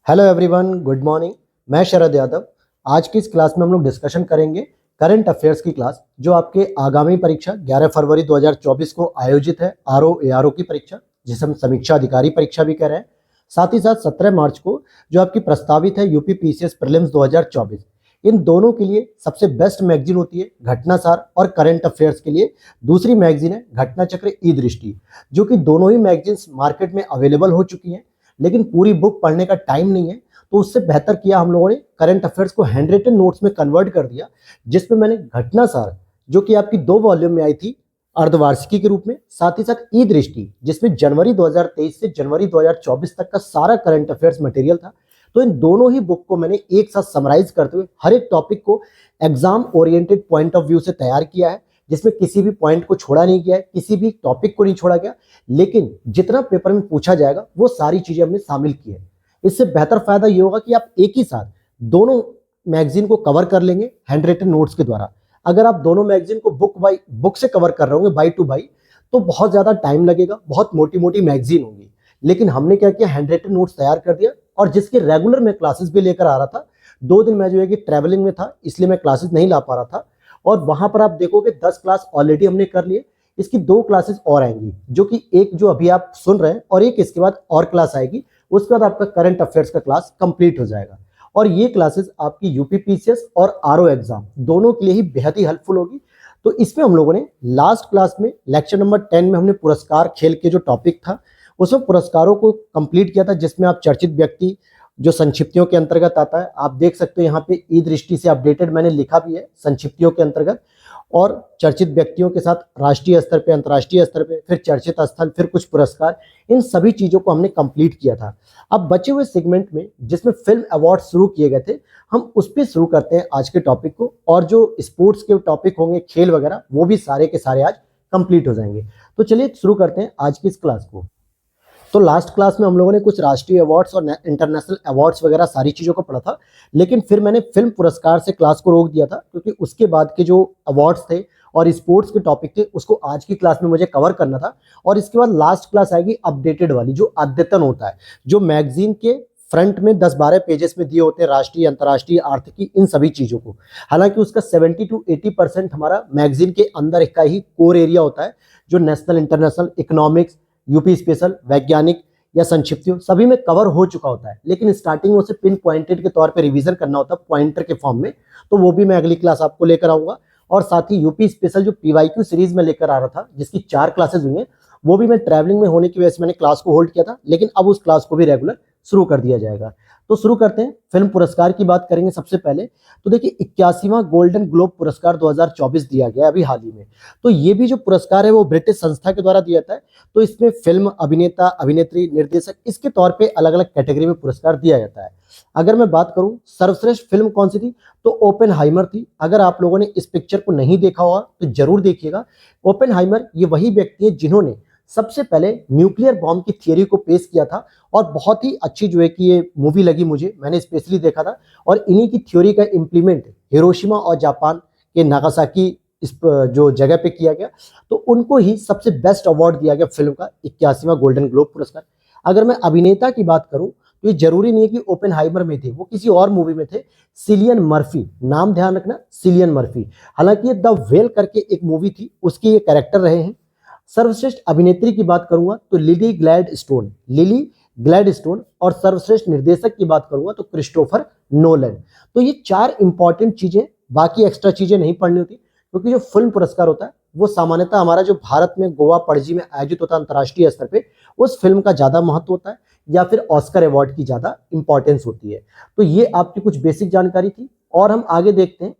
Hello everyone, good morning. मैं शरद यादव। आज की इस क्लास में हम लोग डिस्कशन करेंगे करंट अफेयर्स की क्लास, जो आपके आगामी परीक्षा 11 फरवरी 2024 को आयोजित है, आरओ एआरओ की परीक्षा, जिसे हम समीक्षा अधिकारी परीक्षा भी कह रहे हैं। साथ ही साथ 17 मार्च को जो आपकी प्रस्तावित है यूपी पीसीएस प्रीलिम्स 2024, इन दोनों के लिए सबसे बेस्ट मैगजीन होती है घटनासार, और करंट अफेयर्स के लिए दूसरी मैगजीन है घटना चक्र ई दृष्टि, जो कि दोनों ही मैगजीन्स मार्केट में अवेलेबल हो चुकी हैं, लेकिन पूरी बुक पढ़ने का टाइम नहीं है। तो उससे बेहतर किया हम लोगों ने करंट अफेयर्स को हैंड रिटन नोट्स में कन्वर्ट कर दिया, जिसमें मैंने घटनासार, जो कि आपकी 2 वॉल्यूम में आई थी अर्धवार्षिकी के रूप में, साथ ही साथ ई दृष्टि, जिसमें जनवरी 2023 से जनवरी 2024 तक का सारा करंट अफेयर्स मटेरियल था। तो इन दोनों ही बुक को मैंने एक साथ समराइज करते हुए हर एक टॉपिक को exam oriented point of view से तैयार किया है, जिसमें किसी भी पॉइंट को छोड़ा नहीं गया है, किसी भी टॉपिक को नहीं छोड़ा गया, लेकिन जितना पेपर में पूछा जाएगा वो सारी चीजें हमने शामिल की है। इससे बेहतर फायदा ये होगा कि आप एक ही साथ दोनों मैगजीन को कवर कर लेंगे हैंड रिटन नोट्स के द्वारा। अगर आप दोनों मैगजीन को बुक बाई बुक से कवर कर रहे होंगे, बाई टू बाई, तो बहुत ज्यादा टाइम लगेगा, बहुत मोटी मोटी मैगजीन होंगी। लेकिन हमने क्या किया, हैंड रिटन नोट्स तैयार कर दिया, और जिसके रेगुलर मैं क्लासेस भी लेकर आ रहा था। 2 दिन मैं जो है कि ट्रेवलिंग में था, इसलिए मैं क्लासेस नहीं ला पा रहा था, और वहां पर आप देखोगे 10 क्लास ऑलरेडी हमने कर लिए। इसकी 2 क्लासेस और आएंगी, जो कि एक जो अभी आप सुन रहे हैं और एक इसके बाद और क्लास आएगी। उसके बाद आपका करंट अफेयर्स का क्लास कंप्लीट हो जाएगा, और ये क्लासेस आपकी यूपी पीसीएस और आरओ एग्जाम दोनों के लिए ही बेहद ही हेल्पफुल होगी। तो इसमें हम लोगों ने लास्ट क्लास में लेक्चर नंबर 10 में हमने पुरस्कार खेल के जो टॉपिक था, उसमें पुरस्कारों को कंप्लीट किया था, जिसमें आप चर्चित व्यक्ति, जो संक्षिप्तियों के अंतर्गत आता है, आप देख सकते हो यहाँ पे ई दृष्टि से अपडेटेड मैंने लिखा भी है संक्षिप्तियों के अंतर्गत, और चर्चित व्यक्तियों के साथ राष्ट्रीय स्तर पे, अंतर्राष्ट्रीय स्तर पे, फिर चर्चित स्थल, फिर कुछ पुरस्कार, इन सभी चीजों को हमने कंप्लीट किया था। अब बचे हुए सेगमेंट में, जिसमें फिल्म अवार्ड शुरू किए गए थे, हम उस पर शुरू करते हैं आज के टॉपिक को, और जो स्पोर्ट्स के टॉपिक होंगे, खेल वगैरह, वो भी सारे के सारे आज कंप्लीट हो जाएंगे। तो चलिए शुरू करते हैं आज की इस क्लास को। तो लास्ट क्लास में हम लोगों ने कुछ राष्ट्रीय अवार्ड्स और इंटरनेशनल अवार्ड्स वगैरह सारी चीज़ों को पढ़ा था, लेकिन फिर मैंने फिल्म पुरस्कार से क्लास को रोक दिया था, क्योंकि उसके बाद के जो अवार्ड्स थे और स्पोर्ट्स के टॉपिक थे, उसको आज की क्लास में मुझे कवर करना था। और इसके बाद लास्ट क्लास आएगी अपडेटेड वाली, जो अद्यतन होता है, जो मैगजीन के फ्रंट में 10-12 पेजेस में दिए होते हैं, राष्ट्रीय, अंतर्राष्ट्रीय, आर्थिकी, इन सभी चीज़ों को। हालांकि उसका 70 to 80% हमारा मैगजीन के अंदर का ही कोर एरिया होता है, जो national, international, economics, UP special, वैज्ञानिक या संक्षिप्तियों, सभी में कवर हो चुका होता है। लेकिन स्टार्टिंग में उसे पिन पॉइंटेड के तौर पे रिवीजन करना होता है, पॉइंटर के फॉर्म में। तो वो भी मैं अगली क्लास आपको लेकर आऊंगा। और साथ ही यूपी स्पेशल जो पीवाईक्यू सीरीज में लेकर आ रहा था, जिसकी 4 क्लासेस हुई हैं, वो भी मैं ट्रैवलिंग में होने की वजह से मैंने क्लास को होल्ड किया था, लेकिन अब उस क्लास को भी रेगुलर शुरू कर दिया जाएगा। तो शुरू करते हैं। फिल्म पुरस्कार की बात करेंगे सबसे पहले। तो देखिए, 81वां गोल्डन ग्लोब पुरस्कार 2024 दिया गया अभी हाल ही में। तो ये भी जो पुरस्कार है वो ब्रिटिश संस्था के द्वारा दिया जाता है। तो इसमें फिल्म, अभिनेता, अभिनेत्री, निर्देशक, इसके तौर पे अलग अलग कैटेगरी में पुरस्कार दिया जाता है। अगर मैं बात करूं सर्वश्रेष्ठ फिल्म कौन सी थी, तो ओपेनहाइमर थी। अगर आप लोगों ने इस पिक्चर को नहीं देखा होगा तो जरूर देखिएगा। ओपेनहाइमर ये वही व्यक्ति है जिन्होंने सबसे पहले न्यूक्लियर बॉम्ब की थियरी को पेश किया था, और बहुत ही अच्छी जो है कि ये मूवी लगी मुझे, मैंने स्पेशली देखा था। और इन्हीं की थ्योरी का इम्प्लीमेंट हिरोशिमा और जापान के नागासाकी इस जो जगह पे किया गया, तो उनको ही सबसे बेस्ट अवार्ड दिया गया फिल्म का, 81वां गोल्डन ग्लोब पुरस्कार। अगर मैं अभिनेता की बात करूं, तो ये जरूरी नहीं है कि ओपेनहाइमर में थे, वो किसी और मूवी में थे। सिलियन मर्फी, नाम ध्यान रखना, सिलियन मर्फी। हालांकि ये द वेल करके एक मूवी थी, उसके ये कैरेक्टर रहे हैं। सर्वश्रेष्ठ अभिनेत्री की बात करूंगा तो लिली ग्लैडस्टोन, और सर्वश्रेष्ठ निर्देशक की बात करूंगा तो क्रिस्टोफर नोलन। तो ये 4 इंपॉर्टेंट चीजें, बाकी एक्स्ट्रा चीजें नहीं पढ़नी होती, क्योंकि जो फिल्म पुरस्कार होता है वो सामान्यतः हमारा जो भारत में गोवा पणजी में आयोजित होता है अंतर्राष्ट्रीय स्तर पे, उस फिल्म का ज्यादा महत्व होता है, या फिर ऑस्कर अवार्ड की ज्यादा इंपॉर्टेंस होती है। तो ये आपकी कुछ बेसिक जानकारी थी, और हम आगे देखते हैं।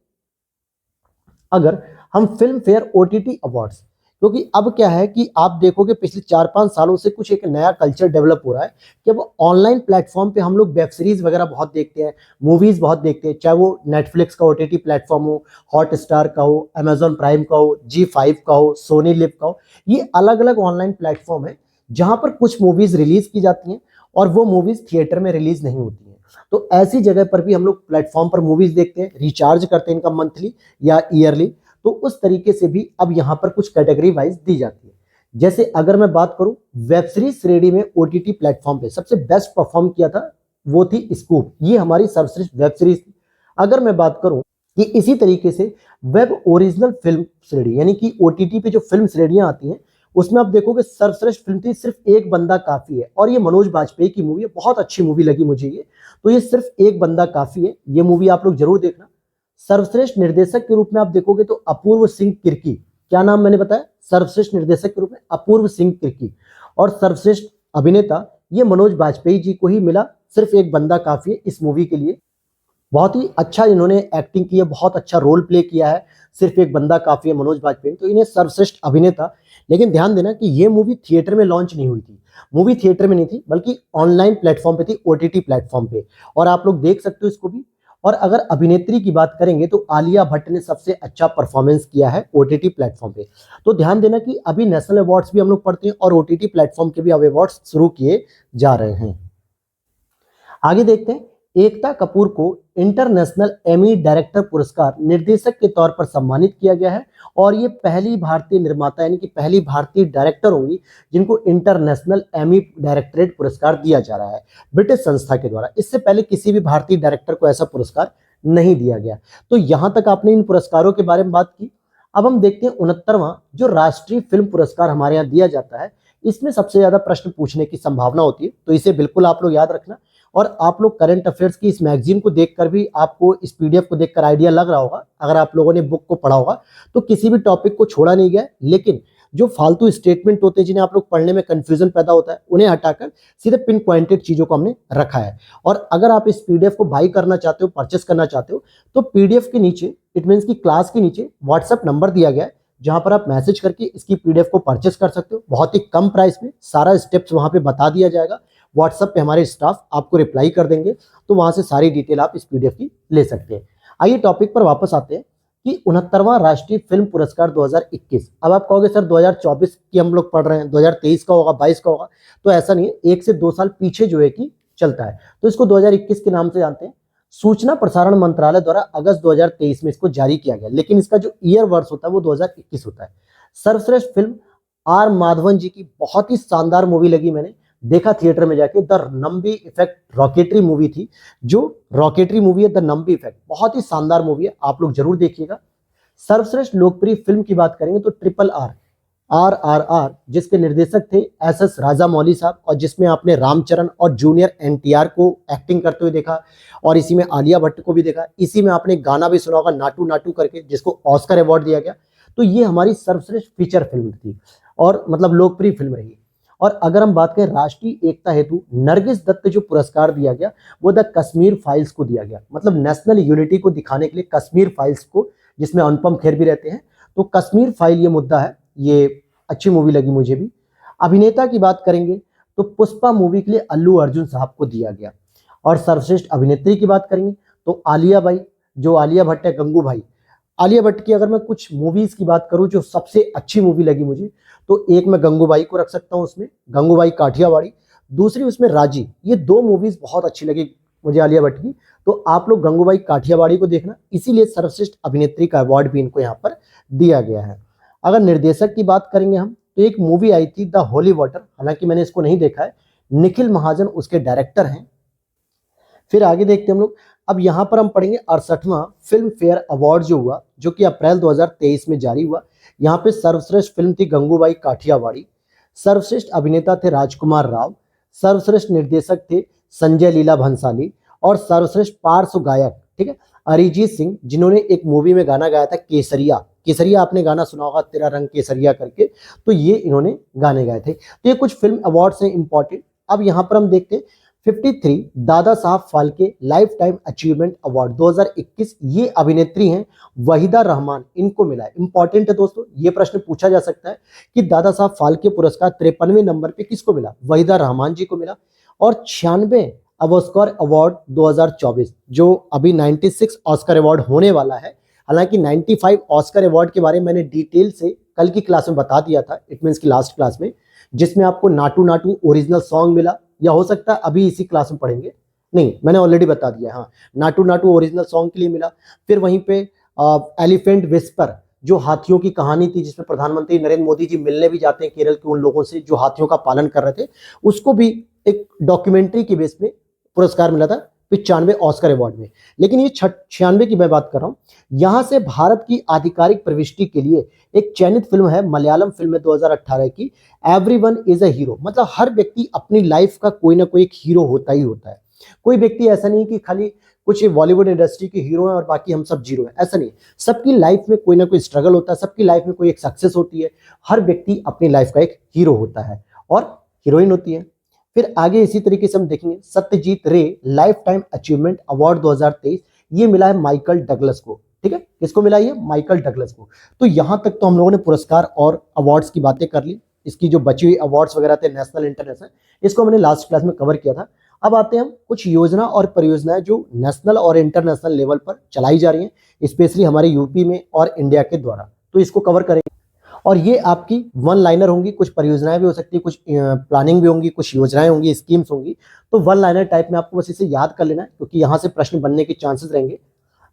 अगर हम फिल्म फेयर ओटीटी अवार्ड्स, क्योंकि अब क्या है कि आप देखोगे पिछले 4-5 सालों से कुछ एक नया कल्चर डेवलप हो रहा है, कि अब ऑनलाइन प्लेटफॉर्म पे हम लोग वेब सीरीज वगैरह बहुत देखते हैं, मूवीज बहुत देखते हैं, चाहे वो नेटफ्लिक्स का ओटीटी प्लेटफॉर्म हो, हॉटस्टार का हो, अमेजॉन प्राइम का हो, जी5 का हो, सोनी लिव का हो। ये अलग अलग ऑनलाइन प्लेटफॉर्म है जहां पर कुछ मूवीज रिलीज की जाती हैं, और वो मूवीज थिएटर में रिलीज नहीं होती हैं। तो ऐसी जगह पर भी हम लोग प्लेटफॉर्म पर मूवीज देखते हैं, रिचार्ज करते हैं इनका मंथली या ईयरली। तो उस तरीके से भी अब यहाँ पर कुछ कैटेगरी वाइज दी जाती है। जैसे अगर मैं बात करूं, वेब सीरीज श्रेणी में ओटीटी प्लेटफॉर्म पे सबसे बेस्ट परफॉर्म किया था वो थी स्कूप। ये हमारी सर्वश्रेष्ठ वेब सीरीज थी। अगर मैं बात करूं कि इसी तरीके से वेब ओरिजिनल फिल्म श्रेणी यानी कि ओटीटी पे जो फिल्म श्रेणियां आती हैं उसमें आप देखोगे सर्वश्रेष्ठ फिल्म थी सिर्फ एक बंदा काफी है, और ये मनोज बाजपेयी की मूवी है, बहुत अच्छी मूवी लगी मुझे ये। तो ये सिर्फ एक बंदा काफी है, ये मूवी आप लोग जरूर देखना। सर्वश्रेष्ठ निर्देशक के रूप में आप देखोगे तो अपूर्व सिंह किर्की, क्या नाम मैंने बताया, सर्वश्रेष्ठ निर्देशक के रूप में अपूर्व सिंह किर्की। और सर्वश्रेष्ठ अभिनेता ये मनोज बाजपेयी जी को ही मिला, सिर्फ एक बंदा काफी है इस मूवी के लिए। बहुत ही अच्छा इन्होंने एक्टिंग की है, बहुत अच्छा रोल प्ले किया है, सिर्फ एक बंदा काफी है मनोज बाजपेयी, तो इन्हें सर्वश्रेष्ठ अभिनेता। लेकिन ध्यान देना कि ये मूवी थिएटर में लॉन्च नहीं हुई थी, मूवी थिएटर में नहीं थी बल्कि ऑनलाइन प्लेटफॉर्म पे थी, ओटीटी प्लेटफॉर्म पे, और आप लोग देख सकते हो इसको भी। और अगर अभिनेत्री की बात करेंगे तो आलिया भट्ट ने सबसे अच्छा परफॉर्मेंस किया है ओटीटी प्लेटफॉर्म पे। तो ध्यान देना कि अभी नेशनल अवार्ड्स भी हम लोग पढ़ते हैं और ओटीटी प्लेटफॉर्म के भी अब अवार्ड्स शुरू किए जा रहे हैं। आगे देखते हैं, एकता कपूर को इंटरनेशनल एमी डायरेक्टर पुरस्कार निर्देशक के तौर पर सम्मानित किया गया है, और ये पहली भारतीय निर्माता यानी कि पहली भारतीय डायरेक्टर होंगी जिनको इंटरनेशनल एमी डायरेक्टरेट पुरस्कार दिया जा रहा है ब्रिटिश संस्था के द्वारा। इससे पहले किसी भी भारतीय डायरेक्टर को ऐसा पुरस्कार नहीं दिया गया। तो यहां तक आपने इन पुरस्कारों के बारे में बात की। अब हम देखते हैं 69वां जो राष्ट्रीय फिल्म पुरस्कार हमारे यहाँ दिया जाता है, इसमें सबसे ज्यादा प्रश्न पूछने की संभावना होती है, तो इसे बिल्कुल आप लोग याद रखना। और आप लोग करंट अफेयर्स की इस मैगजीन को देखकर भी आपको इस पीडीएफ को देखकर आइडिया लग रहा होगा, अगर आप लोगों ने बुक को पढ़ा होगा तो किसी भी टॉपिक को छोड़ा नहीं गया, लेकिन जो फालतू स्टेटमेंट होते हैं जिन्हें आप लोग पढ़ने में कंफ्यूजन पैदा होता है उन्हें हटाकर सीधे पिन पॉइंटेड चीजों को हमने रखा है। और अगर आप इस पीडीएफ को बाई करना चाहते हो, परचेस करना चाहते हो, तो पीडीएफ के नीचे, इट मीन्स की क्लास के नीचे व्हाट्सएप नंबर दिया गया है जहां पर आप मैसेज करके इसकी पीडीएफ को परचेस कर सकते हो। बहुत ही कम प्राइस में सारा स्टेप्स वहां पे बता दिया जाएगा, व्हाट्सएप पे हमारे स्टाफ आपको रिप्लाई कर देंगे, तो वहां से सारी डिटेल आप इस पीडीएफ की ले सकते हैं। आइए टॉपिक पर वापस आते हैं कि 69वां राष्ट्रीय फिल्म पुरस्कार 2021। अब आप कहोगे सर 2024 की हम लोग पढ़ रहे हैं, 2023 का होगा, 22 का होगा, तो ऐसा नहीं है, 1 से 2 साल पीछे जो है कि चलता है, तो इसको 2021 के नाम से जानते हैं। सूचना प्रसारण मंत्रालय द्वारा अगस्त 2023 में इसको जारी किया गया, लेकिन इसका जो ईयर वर्ष होता है वो 2021 होता है। सर्वश्रेष्ठ फिल्म आर माधवन जी की बहुत ही शानदार मूवी लगी, मैंने देखा थिएटर में जाके, the Nambi effect rocketry movie थी, जो रॉकेटरी मूवी है द नंबी इफेक्ट, बहुत ही शानदार मूवी है, आप लोग जरूर देखिएगा। सर्वश्रेष्ठ लोकप्रिय फिल्म की बात करेंगे तो ट्रिपल आर, RRR, जिसके निर्देशक थे SS राजामौली साहब, और जिसमें आपने रामचरण और जूनियर NTR को एक्टिंग करते हुए देखा, और इसी में आलिया भट्ट को भी देखा। इसी में आपने गाना भी सुना होगा नाटू नाटू करके, जिसको ऑस्कर अवार्ड दिया गया। तो ये हमारी सर्वश्रेष्ठ फीचर फिल्म थी और मतलब लोकप्रिय फिल्म रही। और अगर हम बात करें राष्ट्रीय एकता हेतु नरगिस दत्त जो पुरस्कार दिया गया वो द कश्मीर फाइल्स को दिया गया, मतलब नेशनल यूनिटी को दिखाने के लिए कश्मीर फाइल्स को, जिसमें अनुपम खेर भी रहते हैं, तो कश्मीर फाइल ये मुद्दा है, ये अच्छी मूवी लगी मुझे भी। अभिनेता की बात करेंगे तो पुष्पा मूवी के लिए अल्लू अर्जुन साहब को दिया गया। और सर्वश्रेष्ठ अभिनेत्री की बात करेंगे तो आलिया बाई, जो आलिया भट्ट है, गंगू भाई। आलिया भट्ट की अगर मैं कुछ मूवीज की बात करूं जो सबसे अच्छी मूवी लगी मुझे, तो एक मैं गंगूबाई को रख सकता हूं उसमें, गंगूबाई काठियावाड़ी, दूसरी उसमें राजी। ये दो मूवीज बहुत अच्छी लगी मुझे आलिया भट्ट की, तो आप लोग गंगूबाई काठियावाड़ी को देखना, इसीलिए सर्वश्रेष्ठ अभिनेत्री का अवार्ड भी इनको यहाँ पर दिया गया है। अगर निर्देशक की बात करेंगे हम तो एक मूवी आई थी द होली वाटर, हालांकि मैंने इसको नहीं देखा है, निखिल महाजन उसके डायरेक्टर हैं। फिर आगे देखते हैं हम लोग, अब यहाँ पर हम पढ़ेंगे 68वां फिल्म फेयर अवार्ड जो हुआ, जो कि अप्रैल 2023 में जारी हुआ। यहाँ पे सर्वश्रेष्ठ फिल्म थी गंगूबाई काठियावाड़ी, सर्वश्रेष्ठ अभिनेता थे राजकुमार राव, सर्वश्रेष्ठ निर्देशक थे संजय लीला भंसाली, और सर्वश्रेष्ठ पार्श्व गायक, ठीक है, अरिजीत सिंह, जिन्होंने एक मूवी में गाना गाया था केसरिया। केसरिया आपने गाना सुना होगा, तेरा रंग केसरिया करके, तो ये इन्होंने गाने गाए थे। तो ये कुछ फिल्म अवार्ड्स हैं इंपॉर्टेंट। अब यहाँ पर हम देखते हैं 53 Dada Saheb Phalke life time achievement award 2021, ये अभिनेत्री हैं वहीदा रहमान, इनको मिला है। इंपॉर्टेंट है दोस्तों, ये प्रश्न पूछा जा सकता है कि दादा साहब फाल्के पुरस्कार 53वें नंबर पे किसको मिला, वहीदा रहमान जी को मिला। और 96 ऑस्कर अवार्ड 2024, जो अभी 96 ऑस्कर अवार्ड होने वाला है, हालांकि 95 ऑस्कर अवार्ड के बारे में मैंने डिटेल से कल की क्लास में बता दिया था, इट मीन्स की लास्ट क्लास में, जिसमें आपको नाटू नाटू ओरिजिनल सॉन्ग मिला, या हो सकता है अभी इसी क्लास में पढ़ेंगे, नहीं मैंने ऑलरेडी बता दिया, हाँ, नाटू नाटू ओरिजिनल सॉन्ग के लिए मिला। फिर वहीं पे एलिफेंट विस्पर, जो हाथियों की कहानी थी, जिसमें प्रधानमंत्री नरेंद्र मोदी जी मिलने भी जाते हैं केरल के उन लोगों से जो हाथियों का पालन कर रहे थे, उसको भी एक डॉक्यूमेंट्री के बेस पे पुरस्कार मिला था 95 ऑस्कर अवार्ड में। लेकिन ये 96 की मैं बात कर रहा हूँ। यहाँ से भारत की आधिकारिक प्रविष्टि के लिए एक चयनित फिल्म है, मलयालम फिल्म है 2018 की, एवरीवन इज अ हीरो। मतलब हर व्यक्ति अपनी लाइफ का कोई ना कोई एक हीरो होता ही होता है। कोई व्यक्ति ऐसा नहीं कि खाली कुछ बॉलीवुड इंडस्ट्री के हीरो हैं और बाकी हम सब जीरो हैं, ऐसा नहीं। सबकी लाइफ में कोई ना कोई स्ट्रगल होता है, सबकी लाइफ में कोई एक सक्सेस होती है। हर व्यक्ति अपनी लाइफ का एक हीरो होता है और हीरोइन होती है। फिर आगे इसी तरीके से हम देखेंगे, सत्यजीत रे लाइफ टाइम अचीवमेंट अवार्ड 2023, ये मिला है माइकल डगलस को। ठीक है, किसको मिला ये? माइकल डगलस को। तो यहां तक तो हम लोगों ने पुरस्कार और अवार्ड्स की बातें कर ली। इसकी जो बची हुई अवार्ड्स वगैरह थे नेशनल इंटरनेशनल, इसको हमने लास्ट क्लास में कवर किया था। अब आते हैं हम कुछ योजना और परियोजनाएं जो नेशनल और इंटरनेशनल लेवल पर चलाई जा रही हैं, स्पेशली हमारे यूपी में और इंडिया के द्वारा, तो इसको कवर करेंगे। और ये आपकी वन लाइनर होंगी, कुछ परियोजनाएं भी हो सकती है, कुछ प्लानिंग भी होंगी, कुछ योजनाएं होंगी, स्कीम्स होंगी। तो वन लाइनर टाइप में आपको बस इसे याद कर लेना है, क्योंकि यहां से प्रश्न बनने के चांसेस रहेंगे।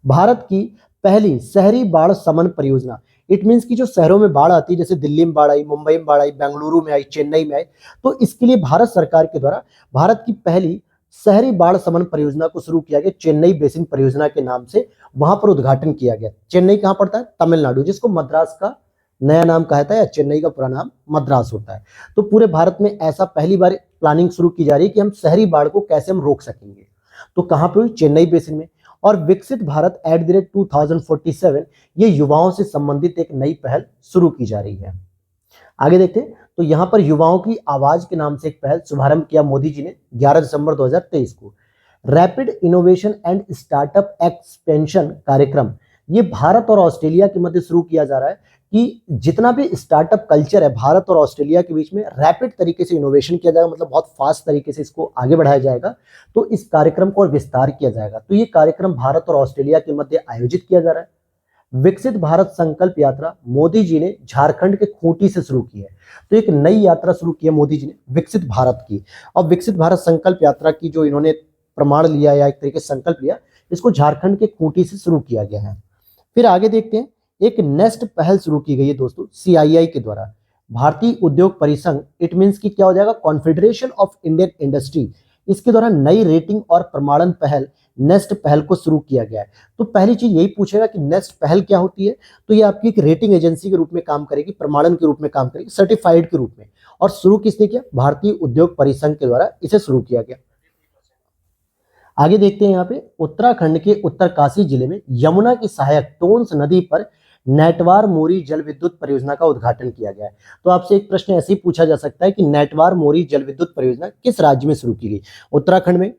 भारत की पहली शहरी बाढ़ शमन परियोजना, इट मीन्स कि जो शहरों में बाढ़ आती है, जैसे दिल्ली में बाढ़ आई, मुंबई में बाढ़ आई, बेंगलुरु में आई, चेन्नई में आई, तो इसके लिए भारत सरकार के द्वारा भारत की पहली शहरी बाढ़ शमन परियोजना को शुरू किया गया, चेन्नई बेसिन परियोजना के नाम से। वहां पर उद्घाटन किया गया। चेन्नई कहां पड़ता है? तमिलनाडु, जिसको मद्रास का नया नाम कहता है, या चेन्नई का पूरा नाम मद्रास होता है। तो पूरे भारत में ऐसा पहली बार प्लानिंग शुरू की जा रही है कि हम शहरी बाढ़ को कैसे हम रोक सकेंगे। तो कहां पे हुई? चेन्नई बेसिन में। और विकसित भारत @2047, ये युवाओं से संबंधित एक नई पहल शुरू की जा रही है। आगे देखते हैं, तो यहां पर युवाओं की आवाज के नाम से एक पहल शुभारंभ किया मोदी जी ने 11 दिसंबर 2023 को। Rapid innovation and startup expansion कार्यक्रम, ये भारत और ऑस्ट्रेलिया के मध्य शुरू किया जा रहा है कि जितना भी स्टार्टअप कल्चर है भारत और ऑस्ट्रेलिया के बीच में, रैपिड तरीके से इनोवेशन किया जाएगा, मतलब बहुत फास्ट तरीके से इसको आगे बढ़ाया जाएगा। तो इस कार्यक्रम को और विस्तार किया जाएगा। तो ये कार्यक्रम भारत और ऑस्ट्रेलिया के मध्य आयोजित किया जा रहा है। विकसित भारत संकल्प यात्रा मोदी जी ने झारखंड के खूंटी से शुरू की है। तो एक नई यात्रा शुरू की है मोदी जी ने विकसित भारत की। और विकसित भारत संकल्प यात्रा की जो इन्होंने प्रमाण लिया या एक तरीके से संकल्प लिया, इसको झारखंड के खूंटी से शुरू किया गया है। फिर आगे देखते हैं, एक नेक्स्ट पहल शुरू की गई है दोस्तों CII के द्वारा, भारतीय उद्योग परिसंघ, इट मीन्स कि क्या हो जाएगा? Confederation of Indian industry. इसके द्वारा नई रेटिंग और प्रमाणन पहल, नेक्स्ट पहल को शुरू किया गया है। तो पहली चीज यही पूछेगा कि नेक्स्ट पहल क्या होती है? तो ये आपकी एक रेटिंग एजेंसी के रूप में काम करेगी, प्रमाणन के रूप में काम करेगी, सर्टिफाइड के रूप में। और शुरू किसने किया? भारतीय उद्योग परिसंघ के द्वारा इसे शुरू किया गया। आगे देखते हैं, यहाँ पे उत्तराखंड के उत्तरकाशी जिले में यमुना की सहायक टोंस नदी पर नेटवार मोरी जल विद्युत परियोजना का उद्घाटन किया गया है। तो आपसे एक प्रश्न ऐसे ही पूछा जा सकता है कि नेटवार मोरी जल विद्युत परियोजना किस राज्य में शुरू की गई? उत्तराखंड में,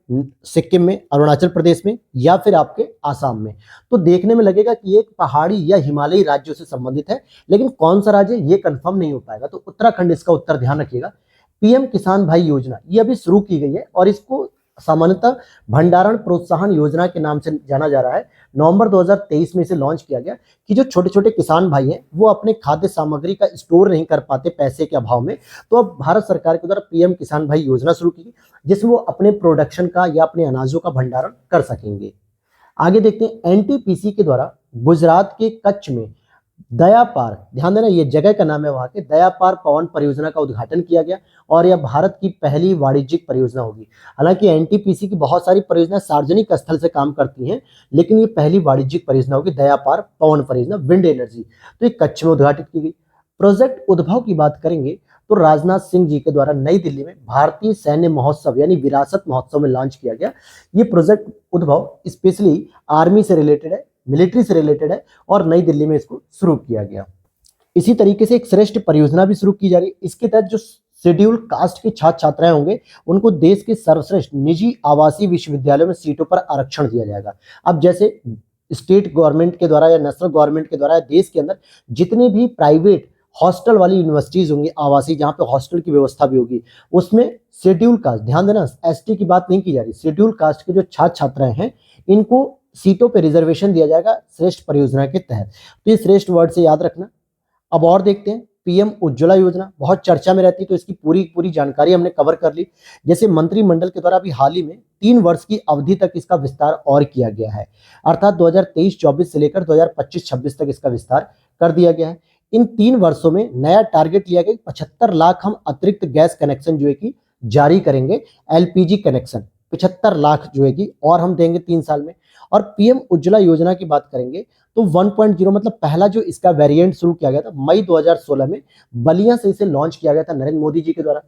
सिक्किम में, अरुणाचल प्रदेश में, या फिर आपके आसाम में? तो देखने में लगेगा कि एक पहाड़ी या हिमालयी राज्यों से संबंधित है, लेकिन कौन सा राज्य ये कंफर्म नहीं हो पाएगा। तो उत्तराखंड इसका उत्तर, ध्यान रखिएगा। PM किसान भाई योजना, ये अभी शुरू की गई है और इसको सामान्यतः भंडारण प्रोत्साहन योजना के नाम से जाना जा रहा है। नवंबर 2023 में इसे लॉन्च किया गया कि जो छोटे छोटे किसान भाई हैं वो अपने खाद्य सामग्री का स्टोर नहीं कर पाते पैसे के अभाव में, तो अब भारत सरकार के द्वारा PM किसान भाई योजना शुरू की, जिसमें वो अपने प्रोडक्शन का या अपने अनाजों का भंडारण कर सकेंगे। आगे देखते हैं, NTPC के द्वारा गुजरात के कच्छ में दयापार, ध्यान देना ये जगह का नाम है वहां के, दयापार पवन परियोजना का उद्घाटन किया गया और यह भारत की पहली वाणिज्यिक परियोजना होगी। हालांकि NTPC की बहुत सारी परियोजना सार्वजनिक स्थल से काम करती हैं, लेकिन ये पहली वाणिज्यिक परियोजना होगी, दयापार पवन परियोजना, विंड एनर्जी। तो ये कच्छ में उद्घाटित की गई। प्रोजेक्ट उद्भव की बात करेंगे तो राजनाथ सिंह जी के द्वारा नई दिल्ली में भारतीय सैन्य महोत्सव यानी विरासत महोत्सव में लॉन्च किया गया। ये प्रोजेक्ट उद्भव स्पेशली आर्मी से रिलेटेड है, मिलिट्री से रिलेटेड है और नई दिल्ली में इसको शुरू किया गया। इसी तरीके से एक श्रेष्ठ परियोजना भी शुरू की जा रही है। इसके तहत जो शेड्यूल कास्ट के छात्र छात्राएं होंगे उनको देश के सर्वश्रेष्ठ निजी आवासीय विश्वविद्यालयों में सीटों पर आरक्षण दिया जाएगा। अब जैसे स्टेट गवर्नमेंट के द्वारा या नेशनल गवर्नमेंट के द्वारा देश के अंदर जितने भी प्राइवेट हॉस्टल वाली यूनिवर्सिटीज होंगी आवासीय, जहां पे हॉस्टल की व्यवस्था भी होगी, उसमें शेड्यूल कास्ट, ध्यान देना ST की बात नहीं की जा रही, शेड्यूल कास्ट के जो छात्र छात्राएं हैं इनको सीटों पे रिजर्वेशन दिया जाएगा श्रेष्ठ परियोजना के तहत। तो ये श्रेष्ठ वर्ड से याद रखना। अब और देखते हैं, PM उज्ज्वला योजना बहुत चर्चा में रहती है, तो इसकी पूरी जानकारी हमने कवर कर ली। जैसे मंत्रिमंडल के द्वारा अभी हाल ही में 3 वर्ष की अवधि तक इसका विस्तार और किया गया है, अर्थात 2023-24 से लेकर 2025-26 तक इसका विस्तार कर दिया गया है। इन 3 वर्षों में नया टारगेट लिया गया, 75 लाख हम अतिरिक्त गैस कनेक्शन जो है कि जारी करेंगे, LPG कनेक्शन। 75 लाख जो है कि और हम देंगे 3 साल में। और पीएम उज्ज्वला योजना की बात करेंगे तो 1.0 मतलब पहला जो इसका वेरिएंट शुरू किया गया था मई 2016 में, बलिया से इसे लॉन्च किया गया था नरेंद्र मोदी जी के द्वारा।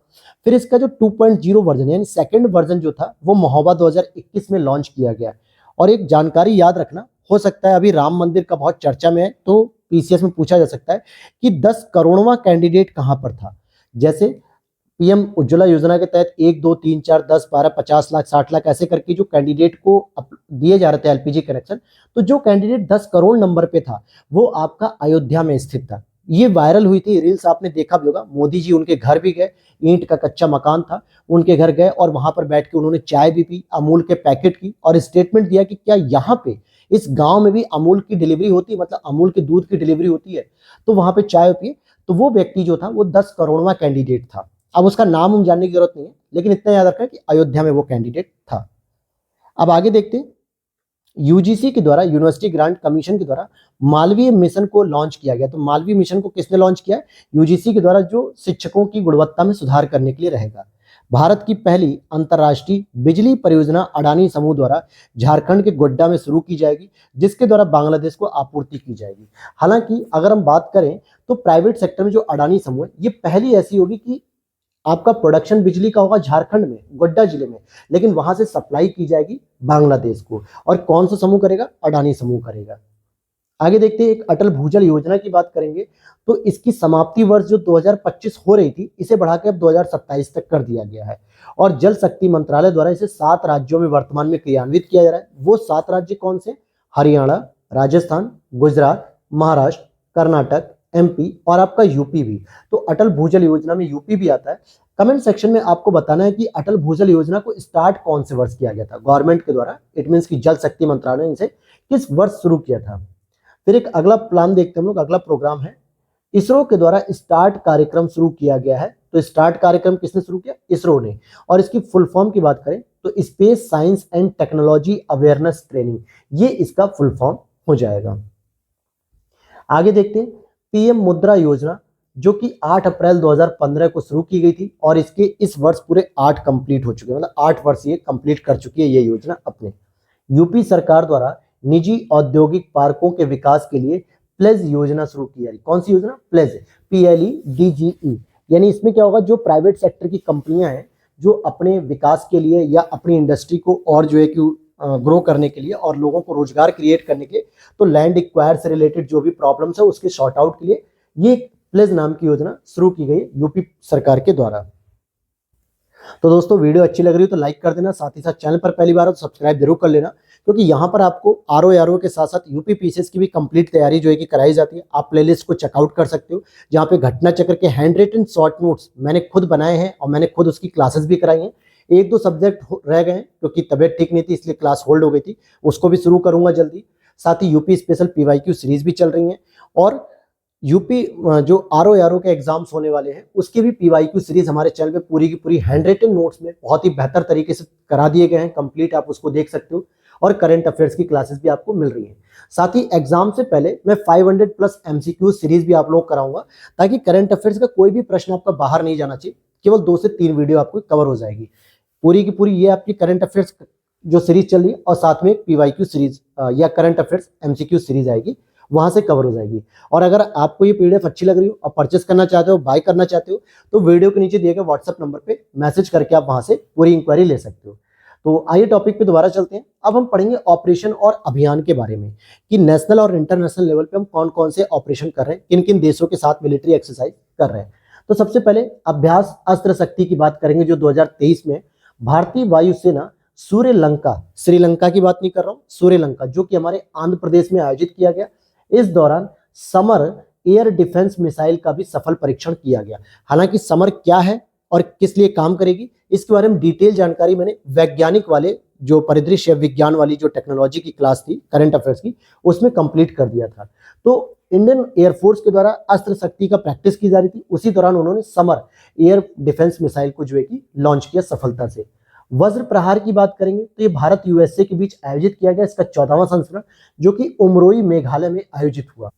फिर इसका जो 2.0 वर्जन यानी सेकंड वर्जन जो था वो महोबा 2021 में लॉन्च किया गया। और एक जानकारी याद रखना, हो सकता है अभी राम मंदिर का बहुत चर्चा में है तो पीसीएस में पूछा जा सकता है कि 10 करोड़वां कैंडिडेट कहां पर था। जैसे पीएम उज्ज्वला योजना के तहत 1 2 3 4 10 12 50 लाख 60 लाख ऐसे करके जो कैंडिडेट को दिए जा रहे थे एलपीजी कनेक्शन, तो जो कैंडिडेट 10 करोड़ नंबर पे था वो आपका अयोध्या में स्थित था। ये वायरल हुई थी, रील्स आपने देखा भी होगा। मोदी जी उनके घर भी गए, ईंट का कच्चा मकान था, उनके घर गए और वहां पर बैठ के उन्होंने चाय भी पी, अमूल के पैकेट की, और स्टेटमेंट दिया कि क्या यहाँ पे इस गांव में भी अमूल की डिलीवरी होती है, मतलब अमूल के दूध की डिलीवरी होती है, तो वहां पे चाय पिए। तो वो व्यक्ति जो था वो 10 करोड़वां कैंडिडेट था। अब उसका नाम हम जानने की जरूरत नहीं है, लेकिन इतना याद रखना कि अयोध्या में वो कैंडिडेट था। अब आगे देखते हैं, यूजीसी के द्वारा, यूनिवर्सिटी ग्रांट कमीशन के द्वारा मालवीय मिशन को लॉन्च किया गया। तो मालवीय मिशन को किसने लॉन्च किया? यूजीसी के द्वारा, जो शिक्षकों की गुणवत्ता में सुधार करने के लिए रहेगा। भारत की पहली अंतर्राष्ट्रीय बिजली परियोजना अडानी समूह द्वारा झारखंड के गोड्डा में शुरू की जाएगी, जिसके द्वारा बांग्लादेश को आपूर्ति की जाएगी। हालांकि अगर हम बात करें तो प्राइवेट सेक्टर में जो अडानी समूह है ये पहली ऐसी होगी कि आपका प्रोडक्शन बिजली का होगा झारखंड में, गोड्डा जिले में, लेकिन वहां से सप्लाई की जाएगी बांग्लादेश को। और कौन सा समूह करेगा? अडानी समूह करेगा। आगे देखते हैं, एक अटल भूजल योजना की बात करेंगे तो इसकी समाप्ति वर्ष जो 2025 हो रही थी, इसे बढ़ाकर अब 2027 तक कर दिया गया है। और जल शक्ति मंत्रालय द्वारा इसे 7 राज्यों में वर्तमान में क्रियान्वित किया जा रहा है। वो 7 राज्य कौन से? हरियाणा, राजस्थान, गुजरात, महाराष्ट्र, कर्नाटक, एमपी और आपका यूपी भी। तो अटल भूजल योजना में यूपी भी आता है। कमेंट सेक्शन में आपको बताना है कि अटल भूजल योजना को स्टार्ट कौन से वर्ष किया गया था गवर्नमेंट के द्वारा, इट मीन्स कि जल शक्ति मंत्रालय ने इसे किस वर्ष शुरू किया था। फिर एक अगला प्लान देखते हैं हम लोग, अगला प्रोग्राम है, इसरो के द्वारा स्टार्ट कार्यक्रम शुरू किया गया है। तो स्टार्ट कार्यक्रम किसने शुरू किया? इसरो ने। और इसकी फुल फॉर्म की बात करें तो space science and technology awareness training, ये इसका फुल फॉर्म हो जाएगा। आगे देखते हैं, पीएम मुद्रा योजना जो कि 8 अप्रैल 2015 को शुरू की गई थी और इसके इस वर्ष पूरे 8 कंप्लीट हो चुके हैं, मतलब 8 वर्ष ये कंप्लीट कर चुकी है ये योजना अपने। यूपी सरकार द्वारा निजी औद्योगिक पार्कों के विकास के लिए प्लेज योजना शुरू की जा रही। कौन सी योजना? Pledge, PLEDGE। यानी इसमें क्या होगा, जो प्राइवेट सेक्टर की कंपनियां हैं जो अपने विकास के लिए या अपनी इंडस्ट्री को और जो है कि ग्रो करने के लिए और लोगों को रोजगार क्रिएट करने के लिए, तो लैंड एक्वायर से रिलेटेड जो भी प्रॉब्लम्स है उसके सॉर्ट आउट के लिए ये प्लेज नाम की योजना शुरू की गई यूपी सरकार के द्वारा। तो दोस्तों वीडियो अच्छी लग रही हो तो लाइक कर देना, साथ ही साथ चैनल पर पहली बार हो तो सब्सक्राइब जरूर कर लेना, क्योंकि यहाँ पर आपको आरओ के साथ साथ यूपी पीसीएस की भी कंप्लीट तैयारी जो है कि कराई जाती है। आप प्लेलिस्ट को चेकआउट कर सकते हो, जहाँ पे घटना चक्र के हैंड रिटन शॉर्ट नोट्स मैंने खुद बनाए हैं और मैंने खुद उसकी क्लासेस भी कराई हैं। 1-2 सब्जेक्ट रह गए हैं क्योंकि तबियत ठीक नहीं थी इसलिए क्लास होल्ड हो गई थी, उसको भी शुरू करूंगा जल्दी। साथ ही यूपी स्पेशल PYQ सीरीज भी चल रही है और यूपी जो आरओ के एग्जाम्स होने वाले हैं उसकी भी PYQ सीरीज हमारे चैनल पे पूरी की पूरी हैंड रिटन नोट्स में बहुत ही बेहतर तरीके से करा दिए गए हैं कंप्लीट, आप उसको देख सकते हो। और करंट अफेयर्स की क्लासेस भी आपको मिल रही हैं। साथ ही एग्जाम से पहले मैं 500+ MCQ सीरीज भी आप लोग कराऊंगा, ताकि करंट अफेयर्स का कोई भी प्रश्न आपका बाहर नहीं जाना चाहिए। केवल 2 से 3 वीडियो आपको कवर हो जाएगी। पूरी की पूरी ये आपकी करंट अफेयर्स जो सीरीज चल रही है और साथ में PYQ सीरीज या करंट अफेयर्स MCQ सीरीज आएगी, वहां से कवर हो जाएगी। और अगर आपको ये PDF अच्छी लग रही हो और परचेस करना चाहते हो, बाय करना चाहते हो, तो वीडियो के नीचे दिए गए WhatsApp नंबर पे मैसेज करके आप वहां से पूरी इंक्वायरी ले सकते हो। तो आइए टॉपिक पे दोबारा चलते हैं। अब हम पढ़ेंगे ऑपरेशन और अभियान के बारे में, कि नेशनल और इंटरनेशनल लेवल पे हम कौन कौन से ऑपरेशन कर रहे हैं, किन किन देशों के साथ मिलिट्री एक्सरसाइज कर रहे हैं। तो सबसे पहले अभ्यास अस्त्र शक्ति की बात करेंगे, जो 2023 में भारतीय वायुसेना सूर्यलंका, श्रीलंका की बात नहीं कर रहा हूं, सूर्यलंका, जो कि हमारे आंध्र प्रदेश में आयोजित किया गया। इस दौरान समर एयर डिफेंस मिसाइल का भी सफल परीक्षण किया गया। हालांकि समर क्या है और किस लिए काम करेगी, इसके बारे में डिटेल जानकारी मैंने वैज्ञानिक वाले जो परिदृश्य विज्ञान वाली जो टेक्नोलॉजी की क्लास थी करंट अफेयर्स की, उसमें कंप्लीट कर दिया था। तो इंडियन एयरफोर्स के द्वारा अस्त्र शक्ति का प्रैक्टिस की जा रही थी, उसी दौरान उन्होंने समर एयर डिफेंस मिसाइल को जो है कि लॉन्च किया सफलता से। वज्र प्रहार की बात करेंगे तो ये भारत USA के बीच आयोजित किया गया, इसका 14वां संस्करण, जो कि उमरोई मेघालय में आयोजित हुआ।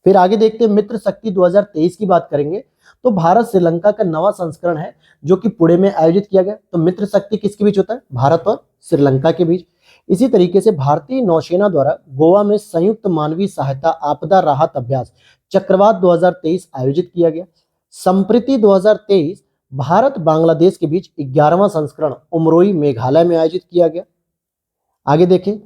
फिर आगे देखते हैं मित्र शक्ति 2023 की बात करेंगे तो भारत श्रीलंका का नवा संस्करण है जो कि पुणे में आयोजित किया गया। तो मित्र शक्ति किसके बीच होता है? भारत और श्रीलंका के बीच। इसी तरीके से भारतीय नौसेना द्वारा गोवा में संयुक्त मानवीय सहायता आपदा राहत अभ्यास चक्रवात 2023 आयोजित किया गया। संप्रति 2023 भारत बांग्लादेश के बीच 11वां संस्करण उमरोई मेघालय में आयोजित किया गया। आगे देखें,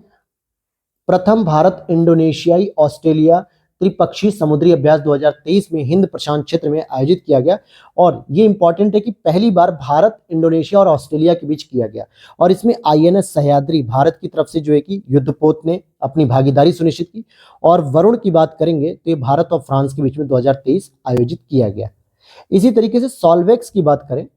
प्रथम भारत इंडोनेशियाई ऑस्ट्रेलिया त्रिपक्षीय समुद्री अभ्यास 2023 में हिंद प्रशांत क्षेत्र में आयोजित किया गया। और ये इंपॉर्टेंट है कि पहली बार भारत, इंडोनेशिया और ऑस्ट्रेलिया के बीच किया गया और इसमें आईएनएस सह्याद्री भारत की तरफ से जो है कि युद्धपोत ने अपनी भागीदारी सुनिश्चित की। और वरुण की बात करेंगे तो ये भारत और फ्रांस के बीच में 2023 आयोजित किया गया। इसी तरीके से सॉल्वेक्स की बात करें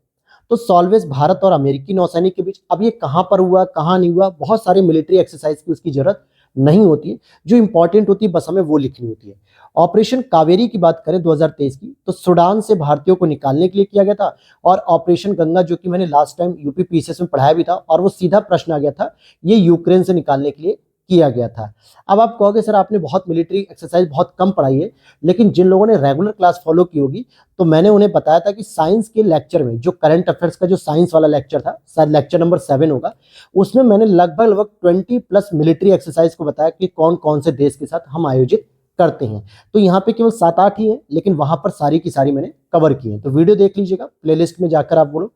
तो सॉल्वेक्स भारत और अमेरिकी नौसैनिक के बीच, अब ये कहां पर हुआ कहां नहीं हुआ, बहुत सारे मिलिट्री एक्सरसाइज की उसकी जरूरत नहीं होती है, जो इंपॉर्टेंट होती है बस हमें वो लिखनी होती है। ऑपरेशन कावेरी की बात करें 2023 की, तो सूडान से भारतीयों को निकालने के लिए किया गया था। और ऑपरेशन गंगा, जो कि मैंने लास्ट टाइम यूपी पीसीएस में पढ़ाया भी था और वो सीधा प्रश्न आ गया था, ये यूक्रेन से निकालने के लिए किया गया था। अब आप कहोगे सर आपने बहुत मिलिट्री एक्सरसाइज बहुत कम पढ़ाई है, लेकिन जिन लोगों ने रेगुलर क्लास फॉलो की होगी तो मैंने उन्हें बताया था कि साइंस के लेक्चर में जो करंट अफेयर्स का जो साइंस वाला लेक्चर था, शायद लेक्चर नंबर 7 होगा, उसमें मैंने लगभग 20+ मिलिट्री एक्सरसाइज को बताया कि कौन कौन से देश के साथ हम आयोजित करते हैं। तो यहाँ पे केवल 7-8 ही है, लेकिन वहां पर सारी की सारी मैंने कवर की है। तो वीडियो देख लीजिएगा, प्लेलिस्ट में जाकर आप बोलो।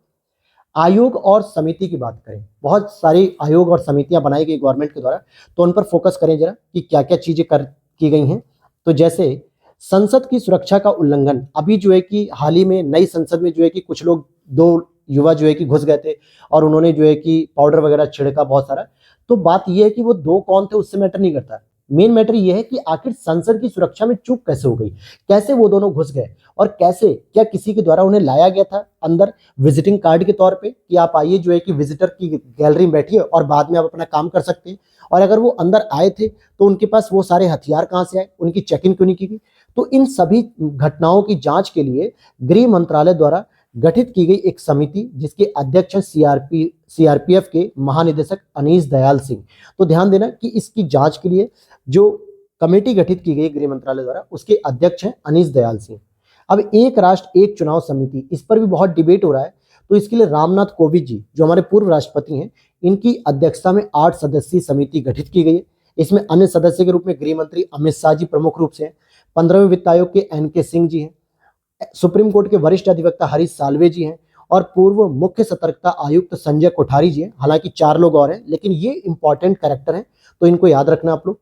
आयोग और समिति की बात करें, बहुत सारी आयोग और समितियां बनाई गई गवर्नमेंट के द्वारा, तो उन पर फोकस करें जरा कि क्या क्या चीजें की गई हैं। तो जैसे संसद की सुरक्षा का उल्लंघन, अभी जो है कि हाल ही में नई संसद में जो है कि कुछ लोग, 2 युवा जो है कि घुस गए थे और उन्होंने जो है कि पाउडर वगैरह छिड़का बहुत सारा। तो बात यह है कि वो 2 कौन थे उससे मैटर नहीं करता, मेन मैटर यह है कि आखिर संसद की सुरक्षा में चूक कैसे हो गई, कैसे वो दोनों घुस गए और कैसे, क्या किसी के द्वारा उन्हें लाया गया था अंदर विजिटिंग कार्ड के तौर पे कि आप आइए जो है कि विजिटर की गैलरी में बैठिए और बाद में आप अपना काम कर सकते हैं। और अगर वो अंदर आए थे तो उनके पास वो सारे हथियार कहाँ से आए, उनकी चेकिंग क्यों नहीं की गई। तो इन सभी घटनाओं की जांच के लिए गृह मंत्रालय द्वारा गठित की गई एक समिति, जिसके अध्यक्ष हैं सीआरपीएफ के महानिदेशक अनीश दयाल सिंह। तो ध्यान देना कि इसकी जांच के लिए जो कमेटी गठित की गई गृह मंत्रालय द्वारा, उसके अध्यक्ष हैं अनीश दयाल सिंह। अब एक राष्ट्र एक चुनाव समिति, इस पर भी बहुत डिबेट हो रहा है। तो इसके लिए रामनाथ कोविंद जी, जो हमारे पूर्व राष्ट्रपति हैं, इनकी अध्यक्षता में 8 सदस्यीय समिति गठित की गई है। इसमें अन्य सदस्य के रूप में गृह मंत्री अमित शाह जी प्रमुख रूप से हैं, 15वें वित्त आयोग के एनके सिंह जी हैं, सुप्रीम कोर्ट के वरिष्ठ अधिवक्ता हरीश साल्वे जी हैं और पूर्व मुख्य सतर्कता आयुक्त संजय कोठारी जी हैं। हालांकि 4 लोग और हैं, लेकिन ये इंपॉर्टेंट कैरेक्टर हैं, तो इनको याद रखना आप लोग।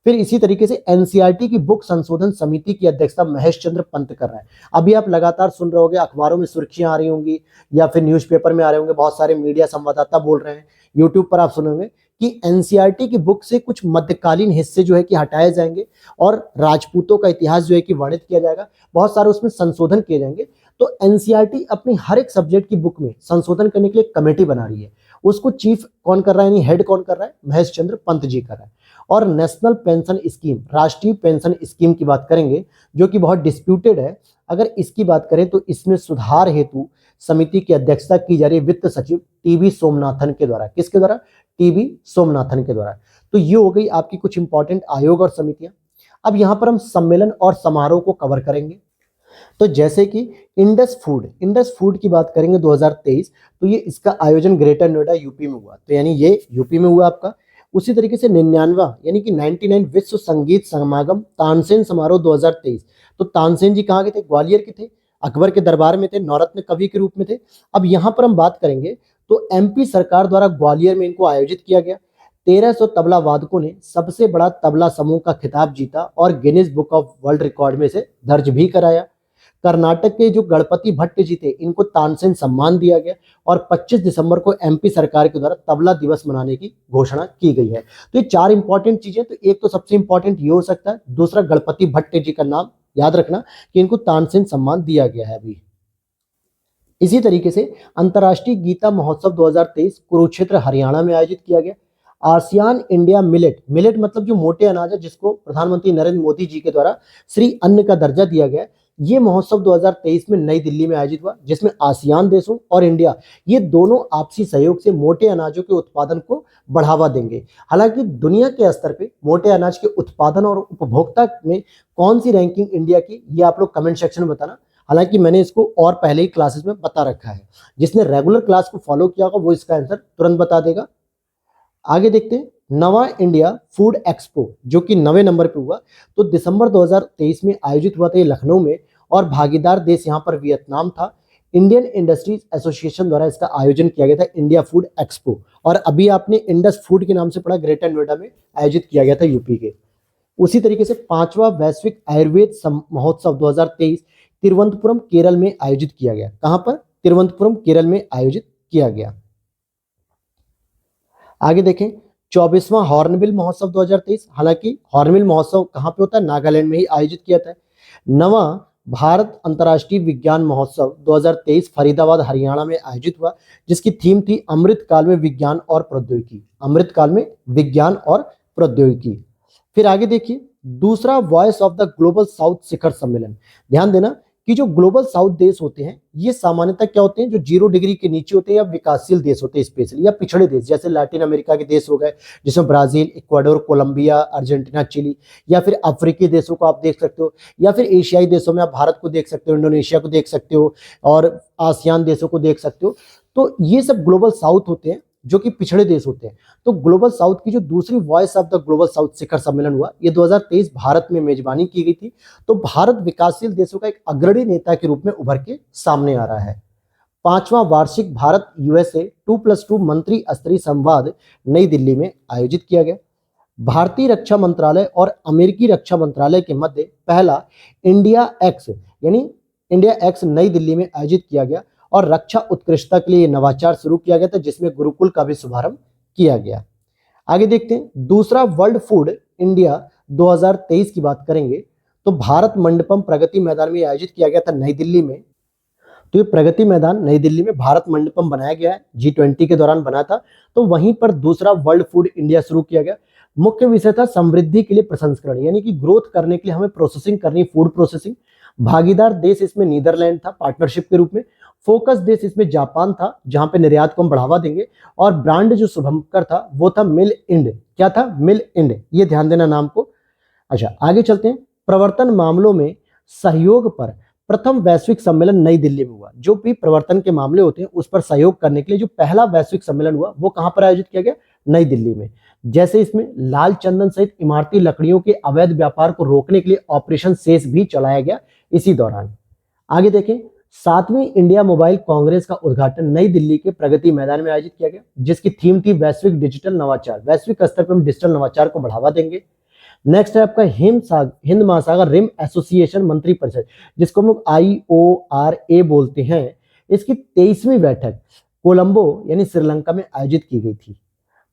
फिर इसी तरीके से एनसीईआरटी की बुक संशोधन समिति की अध्यक्षता महेश चंद्र पंत कर रहा है। अभी आप लगातार सुन रहे होंगे, अखबारों में सुर्खियां आ रही होंगी या फिर न्यूज़पेपर में आ रहे होंगे, बहुत सारे मीडिया संवाददाता बोल रहे हैं, यूट्यूब पर आप सुनेंगे कि एनसीईआरटी की बुक से कुछ मध्यकालीन हिस्से जो है कि हटाए जाएंगे और राजपूतों का इतिहास जो है कि वर्णित किया जाएगा, बहुत सारे उसमें संशोधन किए जाएंगे। तो एनसीईआरटी अपनी हर एक सब्जेक्ट की बुक में संशोधन करने के लिए कमेटी बना रही है। उसको चीफ कौन कर रहा है, यानी हेड कौन कर रहा है, महेश चंद्र पंत जी कर रहा है। और नेशनल पेंशन स्कीम, राष्ट्रीय पेंशन स्कीम की बात करेंगे, जो कि बहुत डिस्प्यूटेड है। अगर इसकी बात करें तो इसमें सुधार हेतु समिति की अध्यक्षता की जा रही है वित्त सचिव टीबी सोमनाथन के द्वारा। किसके द्वारा? टीबी सोमनाथन के द्वारा। तो ये हो गई आपकी कुछ इंपॉर्टेंट आयोग और समितियां। अब यहां पर हम सम्मेलन और समारोह को कवर करेंगे। तो जैसे कि इंडस फूड की बात करेंगे 2023, तो ये इसका आयोजन ग्रेटर नोएडा यूपी में हुआ, तो यानी ये यूपी में हुआ आपका। उसी तरीके से 99 यानी कि 99 विश्व संगीत समागम तानसेन समारोह 2023, तो तानसेन जी कहाँ के थे? ग्वालियर के थे, अकबर के दरबार में थे, नवरत्न कवि के रूप में थे। अब यहाँ पर हम बात करेंगे तो एमपी सरकार द्वारा ग्वालियर में इनको आयोजित किया गया। 1300 तबला वादकों ने सबसे बड़ा तबला समूह का खिताब जीता और Guinness book of world record में से दर्ज भी कराया। कर्नाटक के जो गणपति भट्ट जी थे, इनको तानसेन सम्मान दिया गया और 25 दिसंबर को एमपी सरकार के द्वारा तबला दिवस मनाने की घोषणा की गई है। तो ये 4 इंपॉर्टेंट चीजें, तो एक तो सबसे इंपॉर्टेंट ये हो सकता है, दूसरा गणपति भट्ट जी का नाम याद रखना कि इनको तानसेन सम्मान दिया गया है अभी। इसी तरीके से अंतर्राष्ट्रीय गीता महोत्सव 2023 कुरुक्षेत्र हरियाणा में आयोजित किया गया। आसियान इंडिया मिलेट मतलब जो मोटे अनाज है, जिसको प्रधानमंत्री नरेंद्र मोदी जी के द्वारा श्री अन्न का दर्जा दिया गया। ये महोत्सव 2023 में नई दिल्ली में आयोजित हुआ, जिसमें आसियान देशों और इंडिया, ये दोनों आपसी सहयोग से मोटे अनाजों के उत्पादन को बढ़ावा देंगे। हालांकि दुनिया के स्तर पे मोटे अनाज के उत्पादन और उपभोक्ता में कौन सी रैंकिंग इंडिया की, ये आप लोग कमेंट सेक्शन में बताना। हालांकि मैंने इसको और पहले ही क्लासेस में बता रखा है। जिसने रेगुलर क्लास को फॉलो किया होगा वो इसका आंसर तुरंत बता देगा। आगे देखते हैं नवा इंडिया फूड एक्सपो जो कि 9वें नंबर पे हुआ। तो दिसंबर 2023 में आयोजित हुआ था ये लखनऊ में, और भागीदार देश यहाँ पर वियतनाम था। इंडियन इंडस्ट्रीज एसोसिएशन द्वारा इसका आयोजन किया गया था, इंडिया फूड एक्सपो। और अभी आपने इंडस फूड के नाम से पढ़ा, ग्रेटर नोएडा में आयोजित किया गया था यूपी के। उसी तरीके से 5वां वैश्विक आयुर्वेद महोत्सव 2023 तिरुवनंतपुरम केरल में आयोजित किया गया। कहां पर? तिरुवनंतपुरम केरल में आयोजित किया गया। आगे देखें 24वां हॉर्नबिल महोत्सव 2023। हालांकि हॉर्नबिल महोत्सव कहां पे होता है? नागालैंड में ही आयोजित किया था। 9वां भारत अंतर्राष्ट्रीय विज्ञान महोत्सव 2023 फरीदाबाद हरियाणा में आयोजित हुआ, जिसकी थीम थी अमृत काल में विज्ञान और प्रौद्योगिकी। अमृत काल में विज्ञान और प्रौद्योगिकी। फिर आगे देखिए दूसरा voice of the Global South शिखर सम्मेलन। ध्यान देना कि जो ग्लोबल साउथ देश होते हैं ये सामान्यतः क्या होते हैं? जो 0 डिग्री के नीचे होते हैं या विकासशील देश होते हैं स्पेशली, या पिछड़े देश, जैसे लैटिन अमेरिका के देश हो गए जिसमें Brazil, Ecuador, Colombia, Argentina, Chile, या फिर अफ्रीकी देशों को आप देख सकते हो, या फिर एशियाई देशों में आप भारत को देख सकते हो, इंडोनेशिया को देख सकते हो, और आसियान देशों को देख सकते हो। तो ये सब ग्लोबल साउथ होते हैं जो कि पिछड़े देश होते हैं। तो ग्लोबल साउथ की जो दूसरी voice of the Global South शिखर सम्मेलन हुआ, ये 2023 भारत में मेजबानी की गई थी। तो भारत विकासशील देशों का एक अग्रणी नेता के रूप में उभर के सामने आ रहा है। 5वां वार्षिक भारत यूएसए 2+2 मंत्री स्तरीय संवाद नई दिल्ली में आयोजित किया गया। भारतीय रक्षा मंत्रालय और अमेरिकी रक्षा मंत्रालय के मध्य पहला इंडिया एक्स यानी इंडिया एक्स नई दिल्ली में आयोजित किया गया, और रक्षा उत्कृष्टता के लिए नवाचार शुरू किया गया था, जिसमें गुरुकुल का भी शुभारंभ किया गया। आगे देखते हैं दूसरा वर्ल्ड फूड इंडिया 2023 की बात करेंगे तो भारत मंडपम प्रगति मैदान में आयोजित किया गया था नई दिल्ली में। तो ये प्रगति मैदान नई दिल्ली में भारत मंडपम बनाया गया है, G20 के दौरान बना था। तो वहीं पर दूसरा वर्ल्ड फूड इंडिया शुरू किया गया। मुख्य विषय था समृद्धि के लिए प्रसंस्करण, यानी कि ग्रोथ करने के लिए हमें प्रोसेसिंग करनी, फूड प्रोसेसिंग। भागीदार देश इसमें नीदरलैंड था पार्टनरशिप के रूप में। फोकस देश इसमें जापान था, जहां पे निर्यात को हम बढ़ावा देंगे। और ब्रांड जो शुभंकर था वो था मिल इंड। क्या था? मिल इंड, ये ध्यान देना नाम को। अच्छा आगे चलते हैं। प्रवर्तन मामलों में सहयोग पर प्रथम वैश्विक सम्मेलन नई दिल्ली में हुआ। जो भी प्रवर्तन के मामले होते हैं उस पर सहयोग करने के लिए जो पहला वैश्विक सम्मेलन हुआ वो कहां पर आयोजित किया गया? नई दिल्ली में। जैसे इसमें लाल चंदन सहित इमारती लकड़ियों के अवैध व्यापार को रोकने के लिए ऑपरेशन शेष भी चलाया गया इसी दौरान। आगे देखें 7वीं इंडिया मोबाइल कांग्रेस का उद्घाटन नई दिल्ली के प्रगति मैदान में आयोजित किया गया, जिसकी थीम थी वैश्विक डिजिटल नवाचार। वैश्विक स्तर पर हम डिजिटल नवाचार को बढ़ावा देंगे। नेक्स्ट है आपका हिंद महासागर रिम एसोसिएशन मंत्री परिषद, जिसको हम लोग IORA बोलते हैं। इसकी 23वीं बैठक कोलंबो यानी श्रीलंका में आयोजित की गई थी।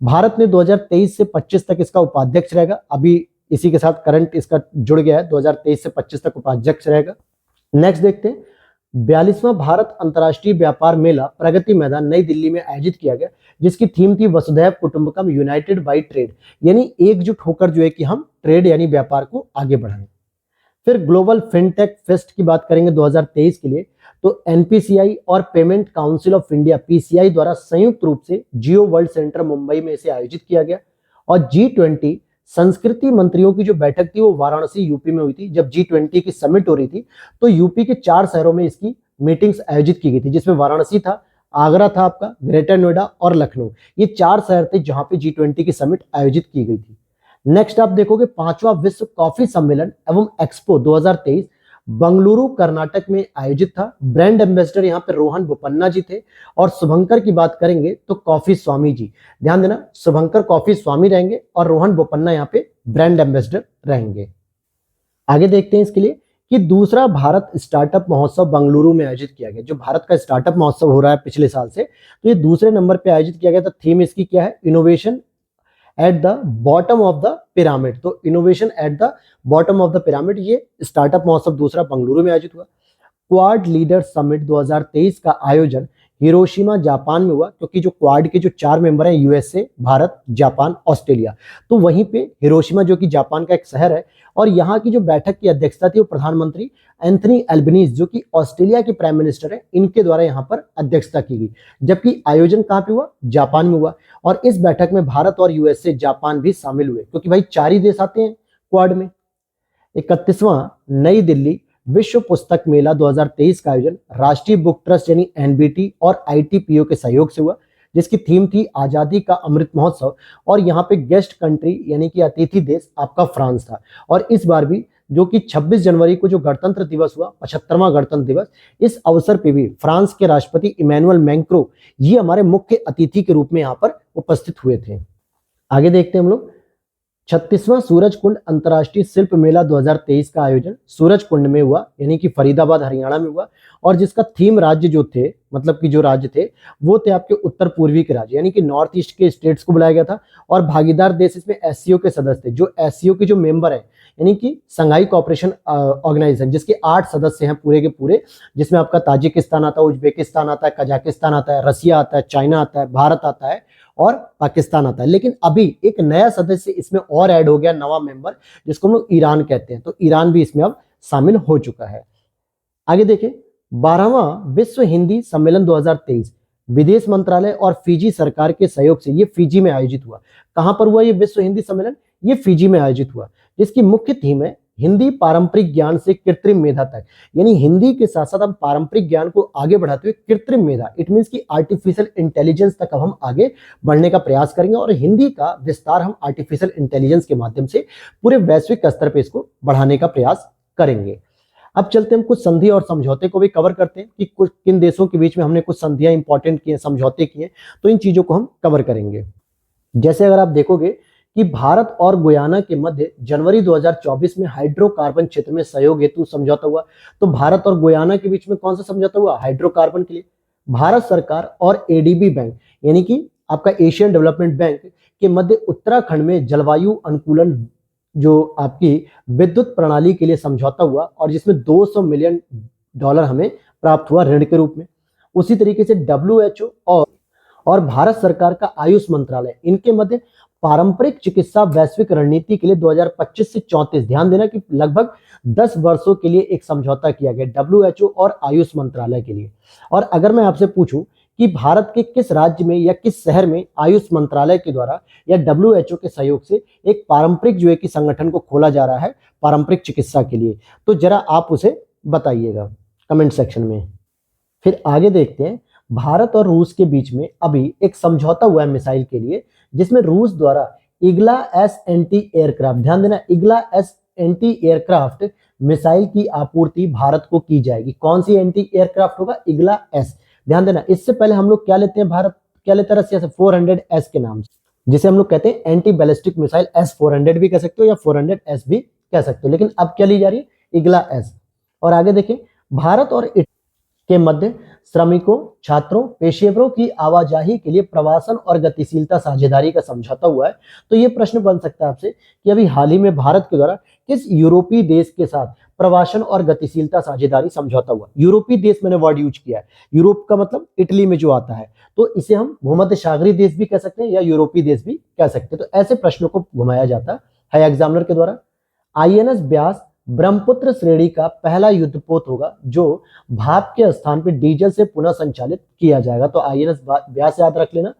भारत ने 2023 से 25 तक इसका उपाध्यक्ष रहेगा। अभी इसी के साथ करंट इसका जुड़ गया है, 2023 से 25 तक उपाध्यक्ष रहेगा। नेक्स्ट देखते हैं 42वां भारत अंतर्राष्ट्रीय व्यापार मेला प्रगति मैदान नई दिल्ली में आयोजित किया गया, जिसकी थीम थी वसुधैव कुटुंबकम यूनाइटेड बाय ट्रेड, यानी एकजुट होकर जो है कि हम ट्रेड यानी व्यापार को आगे बढ़ाएं। फिर ग्लोबल फिनटेक फेस्ट की बात करेंगे 2023 के लिए, तो NPCI और payment council of India PCI द्वारा संयुक्त रूप से जियो वर्ल्ड सेंटर मुंबई में इसे आयोजित किया गया। और G20 संस्कृति मंत्रियों की जो बैठक थी वो वाराणसी यूपी में हुई थी। जब G20 की समिट हो रही थी तो यूपी के 4 शहरों में इसकी मीटिंग्स आयोजित की गई थी, जिसमें वाराणसी था, आगरा था आपका, ग्रेटर नोएडा और लखनऊ। ये 4 शहर थे जहां पे G20 की समिट आयोजित की गई थी। नेक्स्ट आप देखोगे 5वां विश्व कॉफी सम्मेलन एवं एक्सपो 2023 बंगलुरु कर्नाटक में आयोजित था। ब्रांड एम्बेसडर यहाँ पे रोहन बोपन्ना जी थे। और शुभंकर की बात करेंगे तो कॉफी स्वामी जी, ध्यान देना शुभंकर कॉफी स्वामी रहेंगे और रोहन बोपन्ना यहाँ पे ब्रांड एम्बेसडर रहेंगे। आगे देखते हैं इसके लिए कि दूसरा भारत स्टार्टअप महोत्सव बेंगलुरु में आयोजित किया गया। जो भारत का स्टार्टअप महोत्सव हो रहा है पिछले साल से, तो ये दूसरे नंबर पे आयोजित किया गया था। थीम इसकी क्या है? Innovation at the bottom of the pyramid. तो innovation at the bottom of the pyramid, ये स्टार्टअप महोत्सव दूसरा बेंगलुरु में आयोजित हुआ। क्वाड लीडर समिट 2023 का आयोजन हिरोशिमा जापान में हुआ, क्योंकि जो क्वाड के जो 4 मेंबर हैं USA, भारत, जापान, ऑस्ट्रेलिया, तो वहीं पे हिरोशिमा जो कि जापान का एक शहर है, और यहाँ की जो बैठक की अध्यक्षता थी वो प्रधानमंत्री एंथनी एल्बनीज जो कि ऑस्ट्रेलिया के प्राइम मिनिस्टर है, इनके द्वारा यहाँ पर अध्यक्षता की गई। जबकि आयोजन कहाँ पे हुआ? जापान में हुआ। और इस बैठक में भारत और USA, जापान भी शामिल हुए, क्योंकि भाई 4 ही देश आते हैं क्वाड में। 31वां नई दिल्ली विश्व पुस्तक मेला 2023 का आयोजन राष्ट्रीय बुक ट्रस्ट यानी एनबीटी और आईटीपीओ के सहयोग से हुआ, जिसकी थीम थी आजादी का अमृत महोत्सव। और यहाँ पे गेस्ट कंट्री यानी कि अतिथि देश आपका फ्रांस था। और इस बार भी जो कि 26 जनवरी को जो गणतंत्र दिवस हुआ, 75वां गणतंत्र दिवस, इस अवसर पे भी फ्रांस के राष्ट्रपति इमैनुअल मैक्रों ये हमारे मुख्य अतिथि के रूप में यहाँ पर उपस्थित हुए थे। आगे देखते हैं हम लोग 36वां सूरजकुंड अंतर्राष्ट्रीय शिल्प मेला 2023 का आयोजन सूरजकुंड में हुआ, यानी कि फरीदाबाद हरियाणा में हुआ। और जिसका थीम राज्य जो थे, मतलब कि जो राज्य थे वो थे आपके उत्तर पूर्वी के राज्य यानी कि नॉर्थ ईस्ट के स्टेट्स को बुलाया गया था। और भागीदार देश इसमें एससीओ के सदस्य थे, जो एससीओ के जो मेंबर हैं यानी कि संघाई कोऑपरेशन ऑर्गेनाइजेशन, जिसके 8 सदस्य हैं पूरे के पूरे, जिसमें आपका ताजिकिस्तान आता है, उज्बेकिस्तान आता है, कजाकिस्तान आता है, रसिया आता है, चाइना आता है, भारत आता है और पाकिस्तान आता है। लेकिन अभी एक नया सदस्य इसमें और ऐड हो गया, नवा मेंबर, जिसको हम लोग ईरान कहते हैं। तो ईरान भी इसमें अब शामिल हो चुका है। आगे देखें 12वां विश्व हिंदी सम्मेलन 2023 विदेश मंत्रालय और फिजी सरकार के सहयोग से ये फिजी में आयोजित हुआ। कहां पर हुआ ये विश्व हिंदी सम्मेलन? ये फिजी में आयोजित हुआ, जिसकी मुख्य थीम है हिंदी पारंपरिक ज्ञान से कृत्रिम मेधा तक। यानी हिंदी के साथ साथ हम पारंपरिक ज्ञान को आगे बढ़ाते हुए कृत्रिम मेधा, इट मींस की आर्टिफिशियल इंटेलिजेंस तक अब हम आगे बढ़ने का प्रयास करेंगे। और हिंदी का विस्तार हम आर्टिफिशियल इंटेलिजेंस के माध्यम से पूरे वैश्विक स्तर पर इसको बढ़ाने का प्रयास करेंगे। अब चलते हम कुछ संधि और समझौते को भी कवर करते हैं कि कुछ किन देशों के बीच में हमने कुछ संधियां इंपॉर्टेंट किए, समझौते किए, तो इन चीजों को हम कवर करेंगे। जैसे अगर आप देखोगे कि भारत और गुयाना के मध्य जनवरी 2024 में हाइड्रोकार्बन क्षेत्र में सहयोग हेतु समझौता हुआ। तो भारत और गुयाना के बीच में कौन सा समझौता हुआ? हाइड्रोकार्बन के लिए। भारत सरकार और एडीबी बैंक यानी कि आपका एशियन डेवलपमेंट बैंक के मध्य उत्तराखंड में जलवायु अनुकूलन जो आपकी विद्युत प्रणाली के लिए समझौता हुआ, और जिसमें $200 मिलियन हमें प्राप्त हुआ ऋण के रूप में। उसी तरीके से WHO और भारत सरकार का आयुष मंत्रालय, इनके मध्य पारंपरिक चिकित्सा वैश्विक रणनीति के लिए 2025 से 34, ध्यान देना कि लगभग 10 वर्षों के लिए एक समझौता किया गया WHO और आयुष मंत्रालय के लिए। और अगर मैं आपसे पूछूं कि भारत के किस राज्य में या किस शहर में आयुष मंत्रालय के द्वारा या WHO के सहयोग से एक पारंपरिक जो है कि संगठन को खोला जा रहा है पारंपरिक चिकित्सा के लिए, तो जरा आप उसे बताइएगा कमेंट सेक्शन में। फिर आगे देखते हैं, भारत और रूस के बीच में अभी एक समझौता हुआ है मिसाइल के लिए, जिसमें रूस द्वारा इग्ला एस एंटी एयरक्राफ्ट, ध्यान देना Igla S anti aircraft missile की आपूर्ति भारत को की जाएगी। कौन सी एंटी एयरक्राफ्ट होगा? Igla S. ध्यान देना इससे पहले हम लोग क्या लेते हैं, भारत क्या लेता है रसिया से? 400S के नाम से, जिसे हम लोग कहते हैं एंटी बैलिस्टिक मिसाइल S-400 भी कह सकते हो या 400S भी कह सकते हो। लेकिन अब क्या ली जा रही है? Igla S. और आगे देखें, भारत और के मध्य श्रमिकों, छात्रों, पेशेवरों की आवाजाही के लिए प्रवासन और गतिशीलता साझेदारी का समझौता हुआ है। तो ये प्रश्न बन सकता है आपसे कि अभी हाल ही में भारत के द्वारा किस यूरोपीय देश के साथ प्रवासन और गतिशीलता साझेदारी समझौता हुआ? यूरोपीय देश मैंने वर्ड यूज किया है, यूरोप का मतलब इटली में जो आता है, तो इसे हम भूमध्य सागरीय देश भी कह सकते हैं या यूरोपीय देश भी कह सकते हैं। तो ऐसे प्रश्नों को घुमाया जाता है एग्जामिनर के द्वारा। INS ब्यास ब्रह्मपुत्र श्रेणी का पहला युद्धपोत होगा जो भाप के स्थान पर डीजल से पुनः संचालित किया जाएगा। तो INS ब्यास याद रख लेना।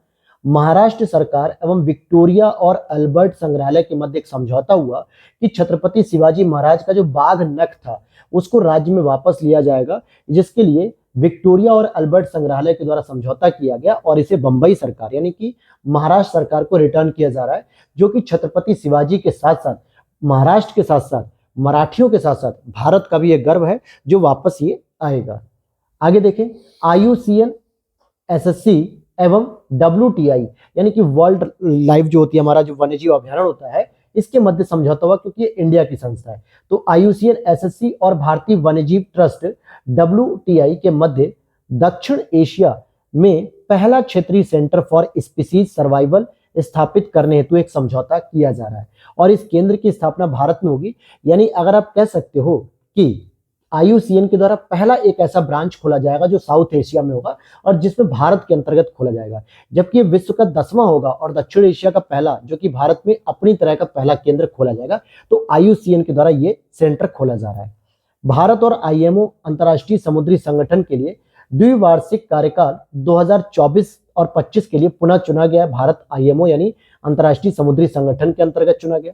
महाराष्ट्र सरकार एवं विक्टोरिया और अल्बर्ट संग्रहालय के मध्य एक समझौता हुआ कि छत्रपति शिवाजी महाराज का जो बाघ नख था उसको राज्य में वापस लिया जाएगा, जिसके लिए विक्टोरिया और अल्बर्ट संग्रहालय के द्वारा समझौता किया गया और इसे बंबई सरकार यानी कि महाराष्ट्र सरकार को रिटर्न किया जा रहा है, जो कि छत्रपति शिवाजी के साथ साथ महाराष्ट्र के साथ साथ मराठियों के साथ साथ भारत का भी एक गर्व है जो वापस ये आएगा। आगे देखें, IUCN SSC एवं WTI यानी कि वर्ल्ड लाइफ जो होती है हमारा जो वन्यजीव अभ्यारण्य होता है, इसके मध्य समझौता हुआ क्योंकि ये इंडिया की संस्था है। तो IUCN SSC और भारतीय वन्यजीव ट्रस्ट WTI के मध्य दक्षिण एशिया में पहला क्षेत्रीय सेंटर फॉर स्पीसीज सर्वाइवल स्थापित करने हेतु एक समझौता किया जा रहा है और इस केंद्र की स्थापना भारत में होगी। यानी अगर आप कह सकते हो कि IUCN के द्वारा पहला एक ऐसा ब्रांच खोला जाएगा जो साउथ एशिया में होगा और जिसमें भारत के अंतर्गत खोला जाएगा, जबकि ये विश्व का 10वां होगा और दक्षिण एशिया का पहला, जो कि भारत में अपनी तरह का पहला केंद्र खोला जाएगा। तो IUCN के द्वारा ये सेंटर खोला जा रहा है। भारत और IMO अंतर्राष्ट्रीय समुद्री संगठन के लिए द्विवार्षिक कार्यकाल 2024 और 25 के लिए पुनः चुना गया। भारत IMO यानी अंतर्राष्ट्रीय समुद्री संगठन के अंतर्गत चुना गया।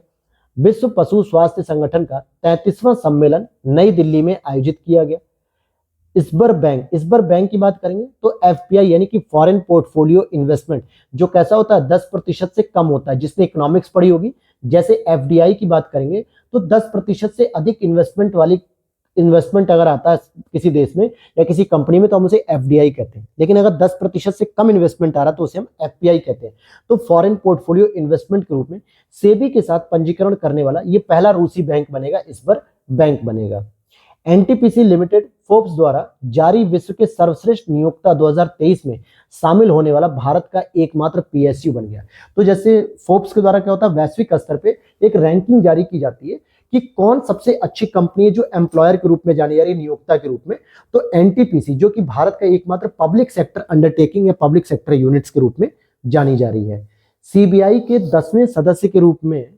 विश्व पशु स्वास्थ्य संगठन का 33वां सम्मेलन नई दिल्ली में आयोजित किया गया। इस बार बैंक की बात करेंगे तो एफपीआई यानी कि फॉरेन पोर्टफोलियो इन्वेस्टमेंट, जो कैसा होता है 10% से कम होता है, जिसने इकोनॉमिक्स पढ़ी होगी। जैसे एफडीआई की बात करेंगे तो 10% से अधिक इन्वेस्टमेंट अगर आता है किसी देश में या किसी कंपनी में तो हम उसे एफडीआई कहते हैं। लेकिन अगर 10% से कम इन्वेस्टमेंट आ रहा तो उसे हम एफपीआई कहते हैं। तो फॉरेन पोर्टफोलियो इन्वेस्टमेंट के रूप में सेबी के साथ पंजीकरण करने वाला ये पहला रूसी बैंक बनेगा, इस बार बैंक बनेगा। एनटीपीसी लिमिटेड फोर्ब्स द्वारा जारी विश्व के सर्वश्रेष्ठ नियोक्ता 2023 में शामिल होने वाला भारत का एकमात्र पीएसयू बन गया। तो जैसे फोर्ब्स के द्वारा क्या होता है, वैश्विक स्तर पे एक रैंकिंग जारी की जाती है कि कौन सबसे अच्छी कंपनी है जो एम्प्लॉयर के रूप में जानी जा रही है, नियोक्ता के रूप में। तो एनटीपीसी जो कि भारत का एकमात्र पब्लिक सेक्टर अंडरटेकिंग या पब्लिक सेक्टर यूनिट्स के रूप में जानी जा रही है। सीबीआई के 10वें सदस्य के रूप में,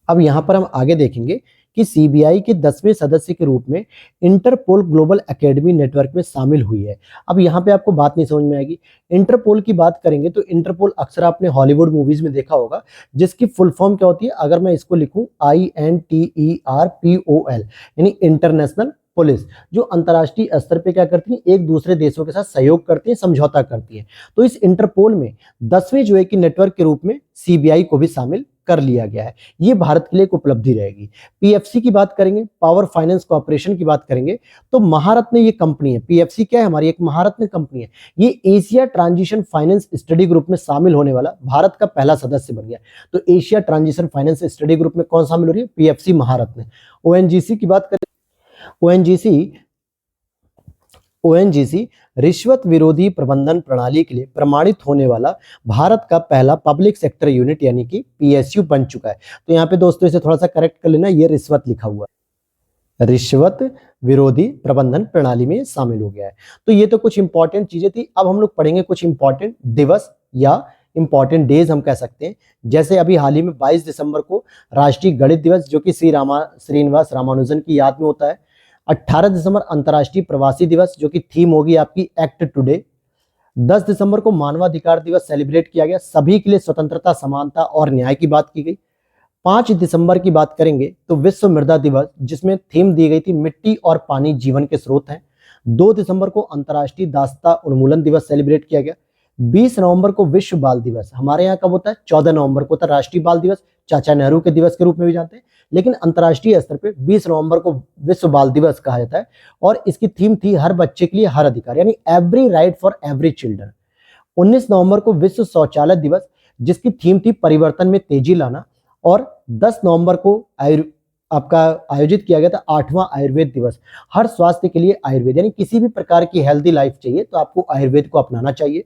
अब यहां पर हम आगे देखेंगे कि सीबीआई के 10वें सदस्य के रूप में इंटरपोल ग्लोबल एकेडमी नेटवर्क में शामिल हुई है। अब यहाँ पे आपको बात नहीं समझ में आएगी। इंटरपोल की बात करेंगे तो इंटरपोल अक्सर आपने हॉलीवुड मूवीज में देखा होगा, जिसकी फुल फॉर्म क्या होती है, अगर मैं इसको लिखूं INTERPOL यानी इंटरनेशनल पुलिस, जो अंतर्राष्ट्रीय स्तर पे क्या करती है, एक दूसरे देशों के साथ सहयोग करती है, समझौता करती है। तो इस इंटरपोल में 10वें जो है कि नेटवर्क के रूप में सीबीआई को भी शामिल कर लिया गया है। ये भारत के लिए एक उपलब्धि रहेगी। पीएफसी की बात करेंगे, पावर फाइनेंस कॉर्पोरेशन की बात करेंगे तो महारत्न ये कंपनी है। पीएफसी क्या है, हमारी एक महारत्न कंपनी है। ये Asia transition finance study group में शामिल होने वाला भारत का पहला सदस्य बन गया। तो Asia transition finance study group में कौन शामिल हो रही है, पीएफसी महारत्न। ओएनजीसी की बात करें, ओएनजीसी रिश्वत विरोधी प्रबंधन प्रणाली के लिए प्रमाणित होने वाला भारत का पहला पब्लिक सेक्टर यूनिट यानी कि पीएसयू बन चुका है। तो यहाँ पे दोस्तों इसे थोड़ा सा करेक्ट कर लेना, ये रिश्वत लिखा हुआ है, रिश्वत विरोधी प्रबंधन प्रणाली में शामिल हो गया है। तो ये तो कुछ इंपॉर्टेंट चीजें थी। अब हम लोग पढ़ेंगे कुछ इंपॉर्टेंट दिवस या इंपॉर्टेंट डेज हम कह सकते हैं। जैसे अभी हाल ही में 22 दिसंबर को राष्ट्रीय गणित दिवस, जो कि श्रीनिवास रामानुजन की याद में होता है। 18 दिसंबर अंतर्राष्ट्रीय प्रवासी दिवस, जो कि थीम होगी आपकी एक्ट टुडे। 10 दिसंबर को मानवाधिकार दिवस सेलिब्रेट किया गया, सभी के लिए स्वतंत्रता, समानता और न्याय की बात की गई। 5 दिसंबर की बात करेंगे तो विश्व मृदा दिवस, जिसमें थीम दी गई थी मिट्टी और पानी जीवन के स्रोत हैं। 2 दिसंबर को अंतर्राष्ट्रीय दासता उन्मूलन दिवस सेलिब्रेट किया गया। 20 नवंबर को विश्व बाल दिवस, हमारे यहाँ कब होता है, 14 नवंबर को होता है राष्ट्रीय बाल दिवस, चाचा नेहरू के दिवस के रूप में भी जानते हैं, लेकिन अंतर्राष्ट्रीय स्तर पे 20 नवंबर को विश्व बाल दिवस कहा जाता है। और इसकी थीम थी हर बच्चे के लिए हर अधिकार, यानी every right for every children. 19 नवंबर को विश्व शौचालय दिवस, जिसकी थीम थी परिवर्तन में तेजी लाना। और 10 नवंबर को आपका आयोजित किया गया था 8वां आयुर्वेद दिवस, हर स्वास्थ्य के लिए आयुर्वेद, यानी किसी भी प्रकार की हेल्दी लाइफ चाहिए तो आपको आयुर्वेद को अपनाना चाहिए।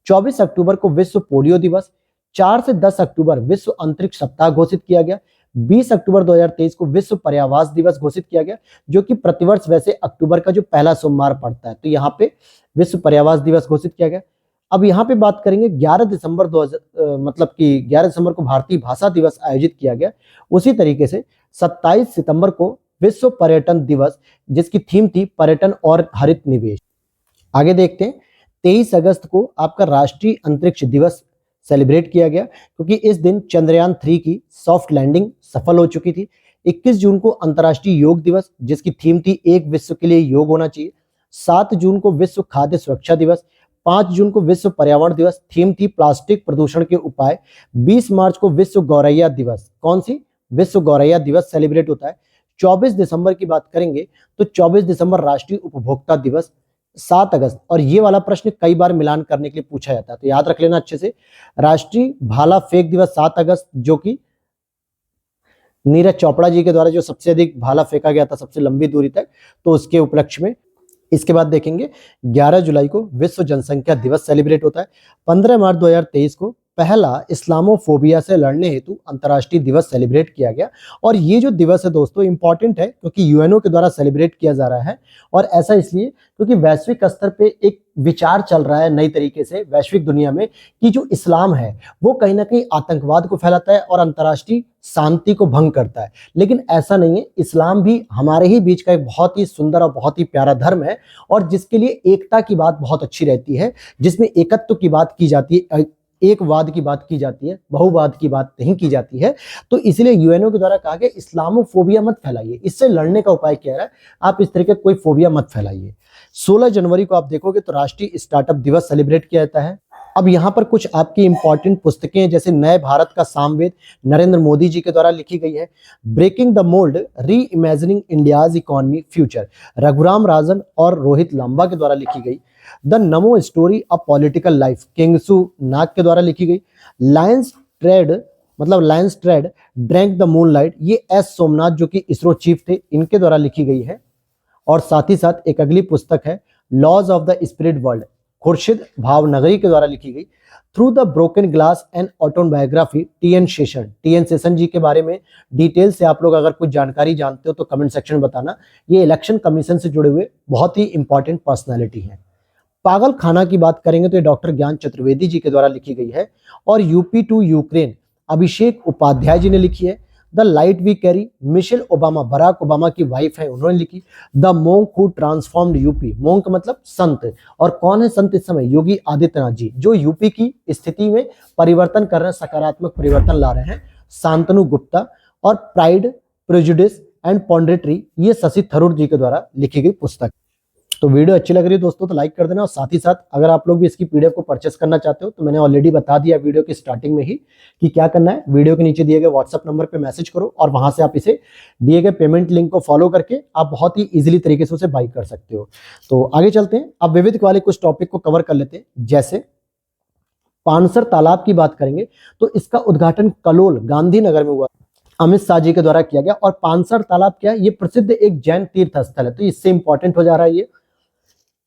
24 अक्टूबर को विश्व पोलियो दिवस। 4 से 10 अक्टूबर विश्व अंतरिक्ष सप्ताह घोषित किया गया। 20 अक्टूबर 2023 को विश्व पर्यावरण दिवस घोषित किया गया, जो कि प्रतिवर्ष वैसे अक्टूबर का जो पहला सोमवार पड़ता है, तो यहाँ पे विश्व पर्यावरण दिवस घोषित किया गया। अब यहाँ पे बात करेंगे 11 दिसंबर को भारतीय भाषा दिवस आयोजित किया गया। उसी तरीके से 27 सितंबर को विश्व पर्यटन दिवस, जिसकी थीम थी पर्यटन और हरित निवेश। आगे देखते हैं, 23 अगस्त को आपका राष्ट्रीय अंतरिक्ष दिवस सेलिब्रेट किया गया, क्योंकि इस दिन चंद्रयान 3 की सॉफ्ट लैंडिंग सफल हो चुकी थी। 21 जून को अंतर्राष्ट्रीय योग दिवस, जिसकी थीम थी एक विश्व के लिए योग होना चाहिए। 7 जून को विश्व खाद्य सुरक्षा दिवस। 5 जून को विश्व पर्यावरण दिवस, थीम थी प्लास्टिक प्रदूषण के उपाय। 20 मार्च को विश्व गौरैया दिवस, कौन सी, विश्व गौरैया दिवस सेलिब्रेट होता है। 24 दिसंबर की बात करेंगे तो 24 दिसंबर राष्ट्रीय उपभोक्ता दिवस। 7 अगस्त, और ये वाला प्रश्न कई बार मिलान करने के लिए पूछा जाता है तो याद रख लेना अच्छे से, राष्ट्रीय भाला फेंक दिवस 7 अगस्त, जो कि नीरज चोपड़ा जी के द्वारा जो सबसे अधिक भाला फेंका गया था सबसे लंबी दूरी तक, तो उसके उपलक्ष्य में। इसके बाद देखेंगे 11 जुलाई को विश्व जनसंख्या दिवस सेलिब्रेट होता है। 15 मार्च 2023 को पहला इस्लामोफोबिया से लड़ने हेतु अंतर्राष्ट्रीय दिवस सेलिब्रेट किया गया। और ये जो दिवस है दोस्तों इंपॉर्टेंट है, क्योंकि यूएनओ के द्वारा सेलिब्रेट किया जा रहा है। और ऐसा इसलिए क्योंकि वैश्विक स्तर पे एक विचार चल रहा है नई तरीके से वैश्विक दुनिया में कि जो इस्लाम है वो कहीं ना कहीं आतंकवाद को फैलाता है और अंतर्राष्ट्रीय शांति को भंग करता है। लेकिन ऐसा नहीं है, इस्लाम भी हमारे ही बीच का एक बहुत ही सुंदर और बहुत ही प्यारा धर्म है, और जिसके लिए एकता की बात बहुत अच्छी रहती है, जिसमें एकत्व की बात की जाती है, एकवाद की बात की जाती है, बहुवाद की बात नहीं की जाती है। तो इसलिए यूएनओ के द्वारा कहा गया इस्लामोफोबिया मत फैलाइए। इससे लड़ने का उपाय क्या है, आप इस तरह के कोई फोबिया मत फैलाइए। 16 जनवरी को आप देखोगे तो राष्ट्रीय स्टार्टअप दिवस सेलिब्रेट किया जाता है। अब यहाँ पर कुछ आपकी इंपॉर्टेंट पुस्तकें हैं, जैसे नए भारत का सामवेद नरेंद्र मोदी जी के द्वारा लिखी गई है। Breaking the mould reimagining India's economy future Raghuram Rajan और रोहित लांबा के द्वारा लिखी गई। The NaMo story of political life Kingshuk Nag के द्वारा लिखी गई। लायंस ट्रेड ड्रैंक द मूनलाइट, ये एस सोमनाथ जो कि इसरो चीफ थे, इनके द्वारा लिखी गई है। और साथ ही साथ एक अगली पुस्तक है laws of the spirit world, Khurshid Bhavnagari के द्वारा लिखी गई। Through the broken glass and autobiography T N Seshan ji के बारे में डिटेल से आप लोग अगर कुछ जानकारी जानते हो तो कमेंट सेक्शन में बताना। ये इलेक्शन कमीशन से जुड़े हुए बहुत ही इंपॉर्टेंट पर्सनैलिटी हैं। पागल खाना की बात करेंगे तो ये डॉक्टर ज्ञान चतुर्वेदी जी के द्वारा लिखी गई है। और UP to Ukraine Abhishek Upadhyay ji ने लिखी है। The light we carry Michelle Obama, Barack Obama की वाइफ है, उन्होंने लिखी। The monk who transformed UP, monk मतलब संत, और कौन है संत इस समय, योगी आदित्यनाथ जी, जो यूपी की स्थिति में परिवर्तन कर रहे हैं, सकारात्मक परिवर्तन ला रहे हैं। शांतनु गुप्ता। और प्राइड प्रेजुडिस एंड पॉन्ड्रेटरी, ये शशि थरूर जी के द्वारा लिखी गई पुस्तक। तो वीडियो अच्छी लग रही है दोस्तों तो लाइक कर देना, और साथ ही साथ अगर आप लोग भी इसकी पीडीएफ को परचेस करना चाहते हो तो मैंने ऑलरेडी बता दिया वीडियो की स्टार्टिंग में ही कि क्या करना है। वीडियो के नीचे दिए गए व्हाट्सएप नंबर पे मैसेज करो और वहां से आप इसे दिए गए पेमेंट लिंक को फॉलो करके आप बहुत ही इजीली तरीके से उसे बाई कर सकते हो। तो आगे चलते हैं, अब विविध वाले कुछ टॉपिक को कवर कर लेते हैं। जैसे पानसर तालाब की बात करेंगे तो इसका उद्घाटन कलोल गांधीनगर में हुआ, अमित शाह जी के द्वारा किया गया। और पानसर तालाब क्या है, ये प्रसिद्ध एक जैन तीर्थ स्थल है, तो इससे इंपॉर्टेंट हो जा रहा है ये।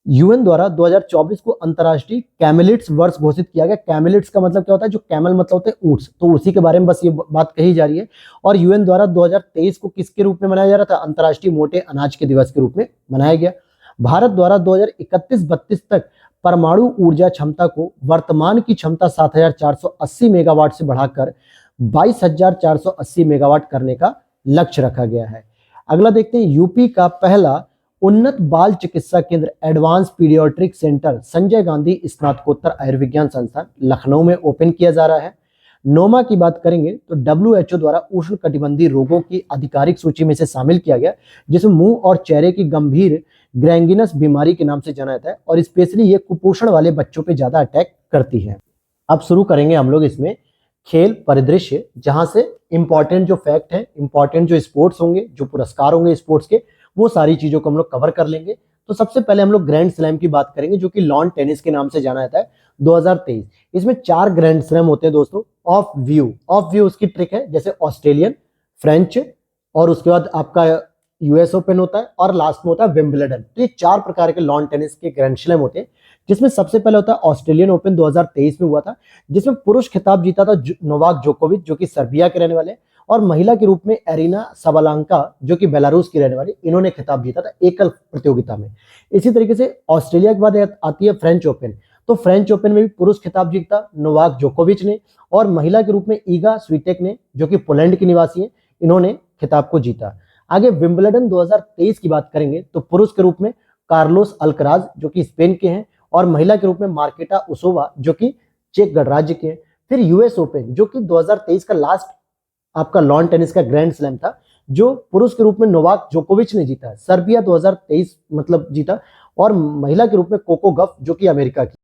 यूएन द्वारा 2024 को अंतरराष्ट्रीय कैमेलिड्स वर्ष घोषित किया गया। कैमेलिड्स का मतलब क्या होता है, जो कैमल मतलब होते हैं ऊंट, तो उसी के बारे में बस ये बात कही जा रही है। और यूएन द्वारा 2023 को किसके रूप में मनाया जा रहा था, अंतरराष्ट्रीय मोटे अनाज के दिवस के रूप में मनाया गया। भारत द्वारा 2031-32 तक परमाणु ऊर्जा क्षमता को वर्तमान की क्षमता 7480 मेगावाट से बढ़ाकर 22,480 मेगावाट करने का लक्ष्य रखा गया है। अगला देखते हैं, यूपी का पहला उन्नत बाल चिकित्सा केंद्र advance paediatric centre Sanjay Gandhi स्नातकोत्तर आयुर्विज्ञान संस्थान लखनऊ में ओपन किया जा रहा है। नोमा की बात करेंगे तो डब्ल्यूएचओ द्वारा उष्ण कटिबंधीय रोगों की आधिकारिक सूची में से शामिल किया गया, जिसमें मुंह और चेहरे की गंभीर ग्रैंगिनस बीमारी के नाम से जाना जाता है, और स्पेशली ये कुपोषण वाले बच्चों पे ज्यादा अटैक करती है। अब शुरू करेंगे हम लोग इसमें खेल परिदृश्य, जहां से इंपॉर्टेंट जो फैक्ट है, इंपॉर्टेंट जो स्पोर्ट्स होंगे, जो पुरस्कार होंगे स्पोर्ट्स के, वो सारी चीजों को हम लोग कवर कर लेंगे। तो सबसे पहले हम लोग ग्रैंड स्लैम की बात करेंगे, जो कि लॉन टेनिस के नाम से जाना जाता है, 2023। इसमें 4 ग्रैंड स्लैम होते हैं दोस्तों। ऑफ व्यू उसकी ट्रिक है, जैसे ऑस्ट्रेलियन, फ्रेंच, और उसके बाद आपका यूएस ओपन होता है, और लास्ट में होता है विंबलडन। तो ये 4 प्रकार के लॉन टेनिस के ग्रैंड स्लैम होते हैं, जिसमें सबसे पहले होता है ऑस्ट्रेलियन ओपन 2023 में हुआ था, जिसमें पुरुष खिताब जीता था नोवाक जोकोविच, जो कि सर्बिया के रहने वाले, और महिला के रूप में एरिना साबालेंका, जो कि बेलारूस की रहने वाली, इन्होंने खिताब जीता था एकल प्रतियोगिता में। इसी तरीके से ऑस्ट्रेलिया के बाद आती है फ्रेंच ओपन, तो फ्रेंच ओपन में भी पुरुष खिताब जीता नोवाक जोकोविच ने, और महिला के रूप में ईगा स्विटेक ने, जो कि पोलैंड की निवासी है, इन्होंने खिताब को जीता। आगे विंबलडन 2023 की बात करेंगे तो पुरुष के रूप में कार्लोस अल्कराज, जो कि स्पेन के हैं, और महिला के रूप में मार्केटा उसोवा, जो कि चेक गणराज्य के हैं। फिर यूएस ओपन, जो कि 2023 का लास्ट आपका लॉन टेनिस का ग्रैंड स्लैम था, जो पुरुष के रूप में नोवाक जोकोविच ने जीता, सर्बिया 2023 मतलब जीता, और महिला के रूप में कोको गफ, जो कि अमेरिका की।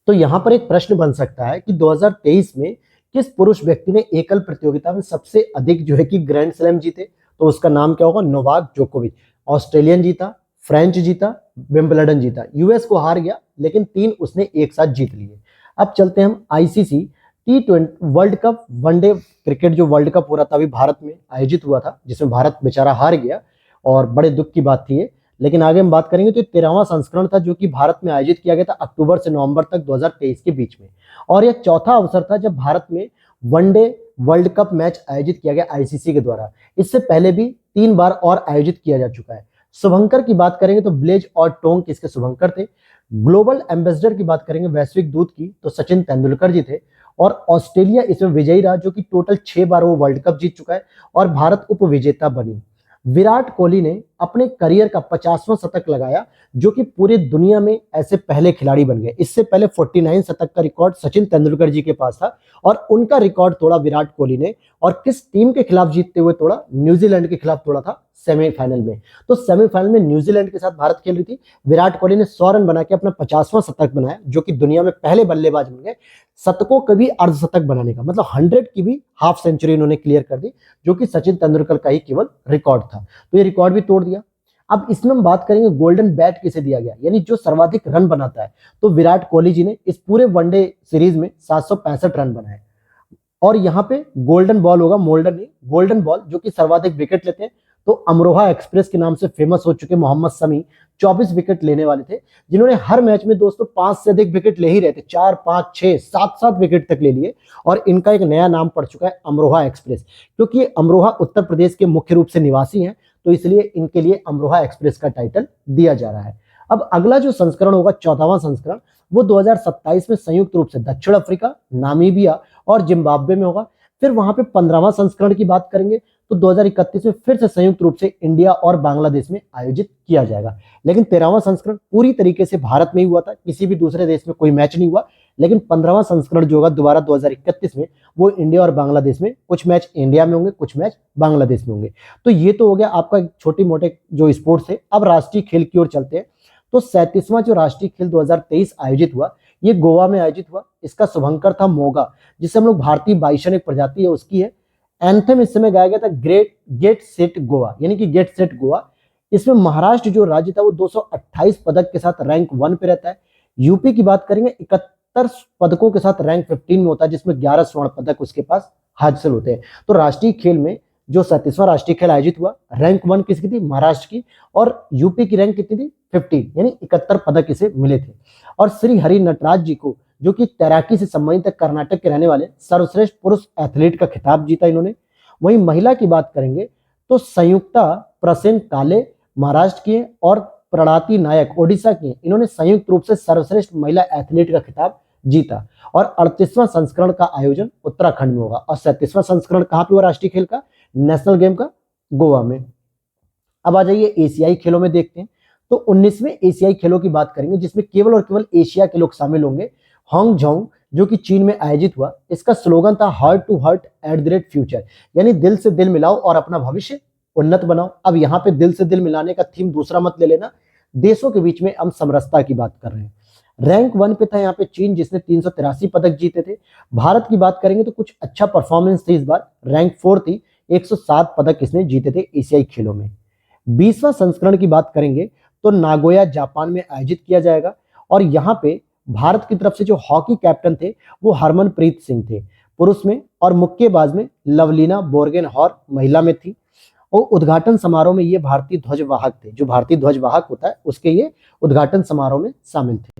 तो यहां पर एक प्रश्न बन सकता है कि 2023 में किस पुरुष व्यक्ति ने एकल प्रतियोगिता में सबसे अधिक जो है कि ग्रैंड स्लैम जीते, तो उसका नाम क्या होगा, नोवाक जोकोविच। ऑस्ट्रेलियन जीता, फ्रेंच जीता, विंबलडन जीता, यूएस को हार गया, लेकिन 3 उसने एक साथ जीत लिए। अब चलते हैं हम ICC T20 world cup, one day cricket जो वर्ल्ड कप हो रहा था अभी भारत में आयोजित हुआ था, जिसमें भारत बेचारा हार गया, और बड़े दुख की बात थी ये। लेकिन आगे हम बात करेंगे तो 13वां संस्करण था, जो कि भारत में आयोजित किया गया था अक्टूबर से नवंबर तक 2023 के बीच में, और यह चौथा अवसर था जब भारत में वनडे वर्ल्ड कप मैच आयोजित किया गया आईसीसी के द्वारा। इससे पहले भी 3 बार और आयोजित किया जा चुका है। शुभंकर की बात करेंगे तो ब्लेज और टोंग इसके शुभंकर थे। ग्लोबल एम्बेसडर की बात करेंगे वैश्विक दूत की, तो सचिन तेंदुलकर जी थे, और ऑस्ट्रेलिया इसमें विजयी रहा, जो कि टोटल 6 बार वो वर्ल्ड कप जीत चुका है, और भारत उप विजेता बनी। विराट कोहली ने अपने करियर का 50वां शतक लगाया, जो कि पूरी दुनिया में ऐसे पहले खिलाड़ी बन गए। इससे पहले 49 शतक का रिकॉर्ड सचिन तेंदुलकर जी के पास था और उनका रिकॉर्ड तोड़ा विराट कोहली ने। और किस टीम के खिलाफ जीतते हुए तोड़ा? न्यूजीलैंड के खिलाफ तोड़ा था सेमीफाइनल में। तो सेमीफाइनल में न्यूजीलैंड के साथ भारत खेल रही थी। विराट कोहली ने 100 रन बना के अपना 50वां शतक बनाया, जो कि दुनिया में पहले बल्लेबाज बन गए शतकों के भी अर्धशतक बनाने का, मतलब 100 की भी हाफ सेंचुरी उन्होंने क्लियर कर दी, जो कि सचिन तेंदुलकर का ही केवल रिकॉर्ड था। तो ये रिकॉर्ड भी तोड़ दिया। अब इसमें हम बात करेंगे गोल्डन बैट किसे दिया गया, यानी जो सर्वाधिक रन बनाता है। तो विराट कोहली जी ने इस पूरे वनडे सीरीज में 765 रन बनाए। और यहाँ पे गोल्डन बॉल होगा, मोल्डन नहीं, गोल्डन बॉल, जो कि सर्वाधिक विकेट लेते हैं। तो अमरोहा एक्सप्रेस के नाम से फेमस हो चुके मोहम्मद शमी 24 विकेट लेने वाले थे, जिन्होंने हर मैच में दोस्तों 5 से अधिक विकेट ले ही रहे थे, 4, 5, 6, 7 विकेट तक ले लिए। और इनका एक नया नाम पड़ चुका है अमरोहा एक्सप्रेस, क्योंकि अमरोहा उत्तर प्रदेश के मुख्य रूप से निवासी हैं, तो इसलिए इनके लिए अमरोहा एक्सप्रेस का टाइटल दिया जा रहा है। अब अगला जो संस्करण होगा, 14वां संस्करण, वो 2027 में संयुक्त रूप से दक्षिण अफ्रीका, नामीबिया और जिम्बाब्वे में होगा। फिर वहां पे 15वां संस्करण की बात करेंगे तो 2031 में फिर से संयुक्त रूप से इंडिया और बांग्लादेश में आयोजित किया जाएगा। लेकिन 13वां संस्करण पूरी तरीके से भारत में ही हुआ था, किसी भी दूसरे देश में कोई मैच नहीं हुआ। लेकिन 15वां संस्करण जो होगा दोबारा 2031 में, वो इंडिया और बांग्लादेश में, कुछ मैच इंडिया में होंगे, कुछ मैच बांग्लादेश में होंगे। तो ये तो हो गया आपका छोटी मोटे जो स्पोर्ट्स है। अब राष्ट्रीय खेल की ओर चलते हैं। तो 37वां जो राष्ट्रीय खेल 2023 आयोजित हुआ, ये गोवा में आयोजित हुआ। इसका शुभंकर था मोगा, जिसे हम लोग भारतीय बाइसन एक प्रजाति है उसकी है। एंथम इस समय गाया गया था गेट सेट गोवा, यानी कि गेट सेट गोवा। इसमें महाराष्ट्र जो राज्य था वो 228 पदक के साथ रैंक 1 पे रहता है। यूपी की बात करेंगे 71 पदकों के साथ रैंक 15 में होता है, जिसमें 11 स्वर्ण पदक उसके पास हासिल होते हैं। तो राष्ट्रीय खेल में जो 37वां राष्ट्रीय खेल आयोजित हुआ, रैंक 1 किसकी थी? महाराष्ट्र की। और यूपी की रैंक कितनी थी? 15, यानी 71 पदक इसे मिले थे। और श्री हरि नटराज जी को, जो कि तैराकी से संबंधित कर्नाटक के रहने वाले, सर्वश्रेष्ठ पुरुष एथलीट का खिताब जीता इन्होंने। वहीं महिला की बात करेंगे तो संयुक्ता प्रसेन काले महाराष्ट्र की है और प्रणति नायक ओडिशा की है। इन्होंने संयुक्त रूप से सर्वश्रेष्ठ महिला एथलीट का खिताब जीता। और 38वां संस्करण का आयोजन उत्तराखंड में होगा। और 37वां संस्करण कहां पे हुआ राष्ट्रीय खेल का? नेशनल गेम का गोवा में। अब आ जाइए एशियाई खेलों में देखते हैं। तो 19वें एशियाई खेलों की बात करेंगे, जिसमें केवल और केवल एशिया के लोग शामिल होंगे। हांगझोंग जो कि चीन में आयोजित हुआ, इसका स्लोगन था heart to heart at the rate future, यानी दिल से दिल मिलाओ और अपना भविष्य उन्नत बनाओ। अब यहाँ पे दिल से दिल मिलाने का थीम दूसरा मत ले लेना, देशों के बीच में हम समरसता की बात कर रहे हैं। रैंक 1 पे था यहाँ पे चीन, जिसने 383 पदक जीते थे। भारत की बात करेंगे तो कुछ अच्छा परफॉर्मेंस थी इस बार, रैंक 4 थी, 107 पदक इसने जीते थे एशियाई खेलों में। 20वां संस्करण की बात करेंगे तो नागोया जापान में आयोजित किया जाएगा। और यहाँ पे भारत की तरफ से जो हॉकी कैप्टन थे वो हरमनप्रीत सिंह थे पुरुष में, और मुक्केबाज में लवलीना बोर्गेनहॉर महिला में थी। और उद्घाटन समारोह में ये भारतीय ध्वजवाहक थे, जो भारतीय ध्वजवाहक होता है उसके ये उद्घाटन समारोह में शामिल थे।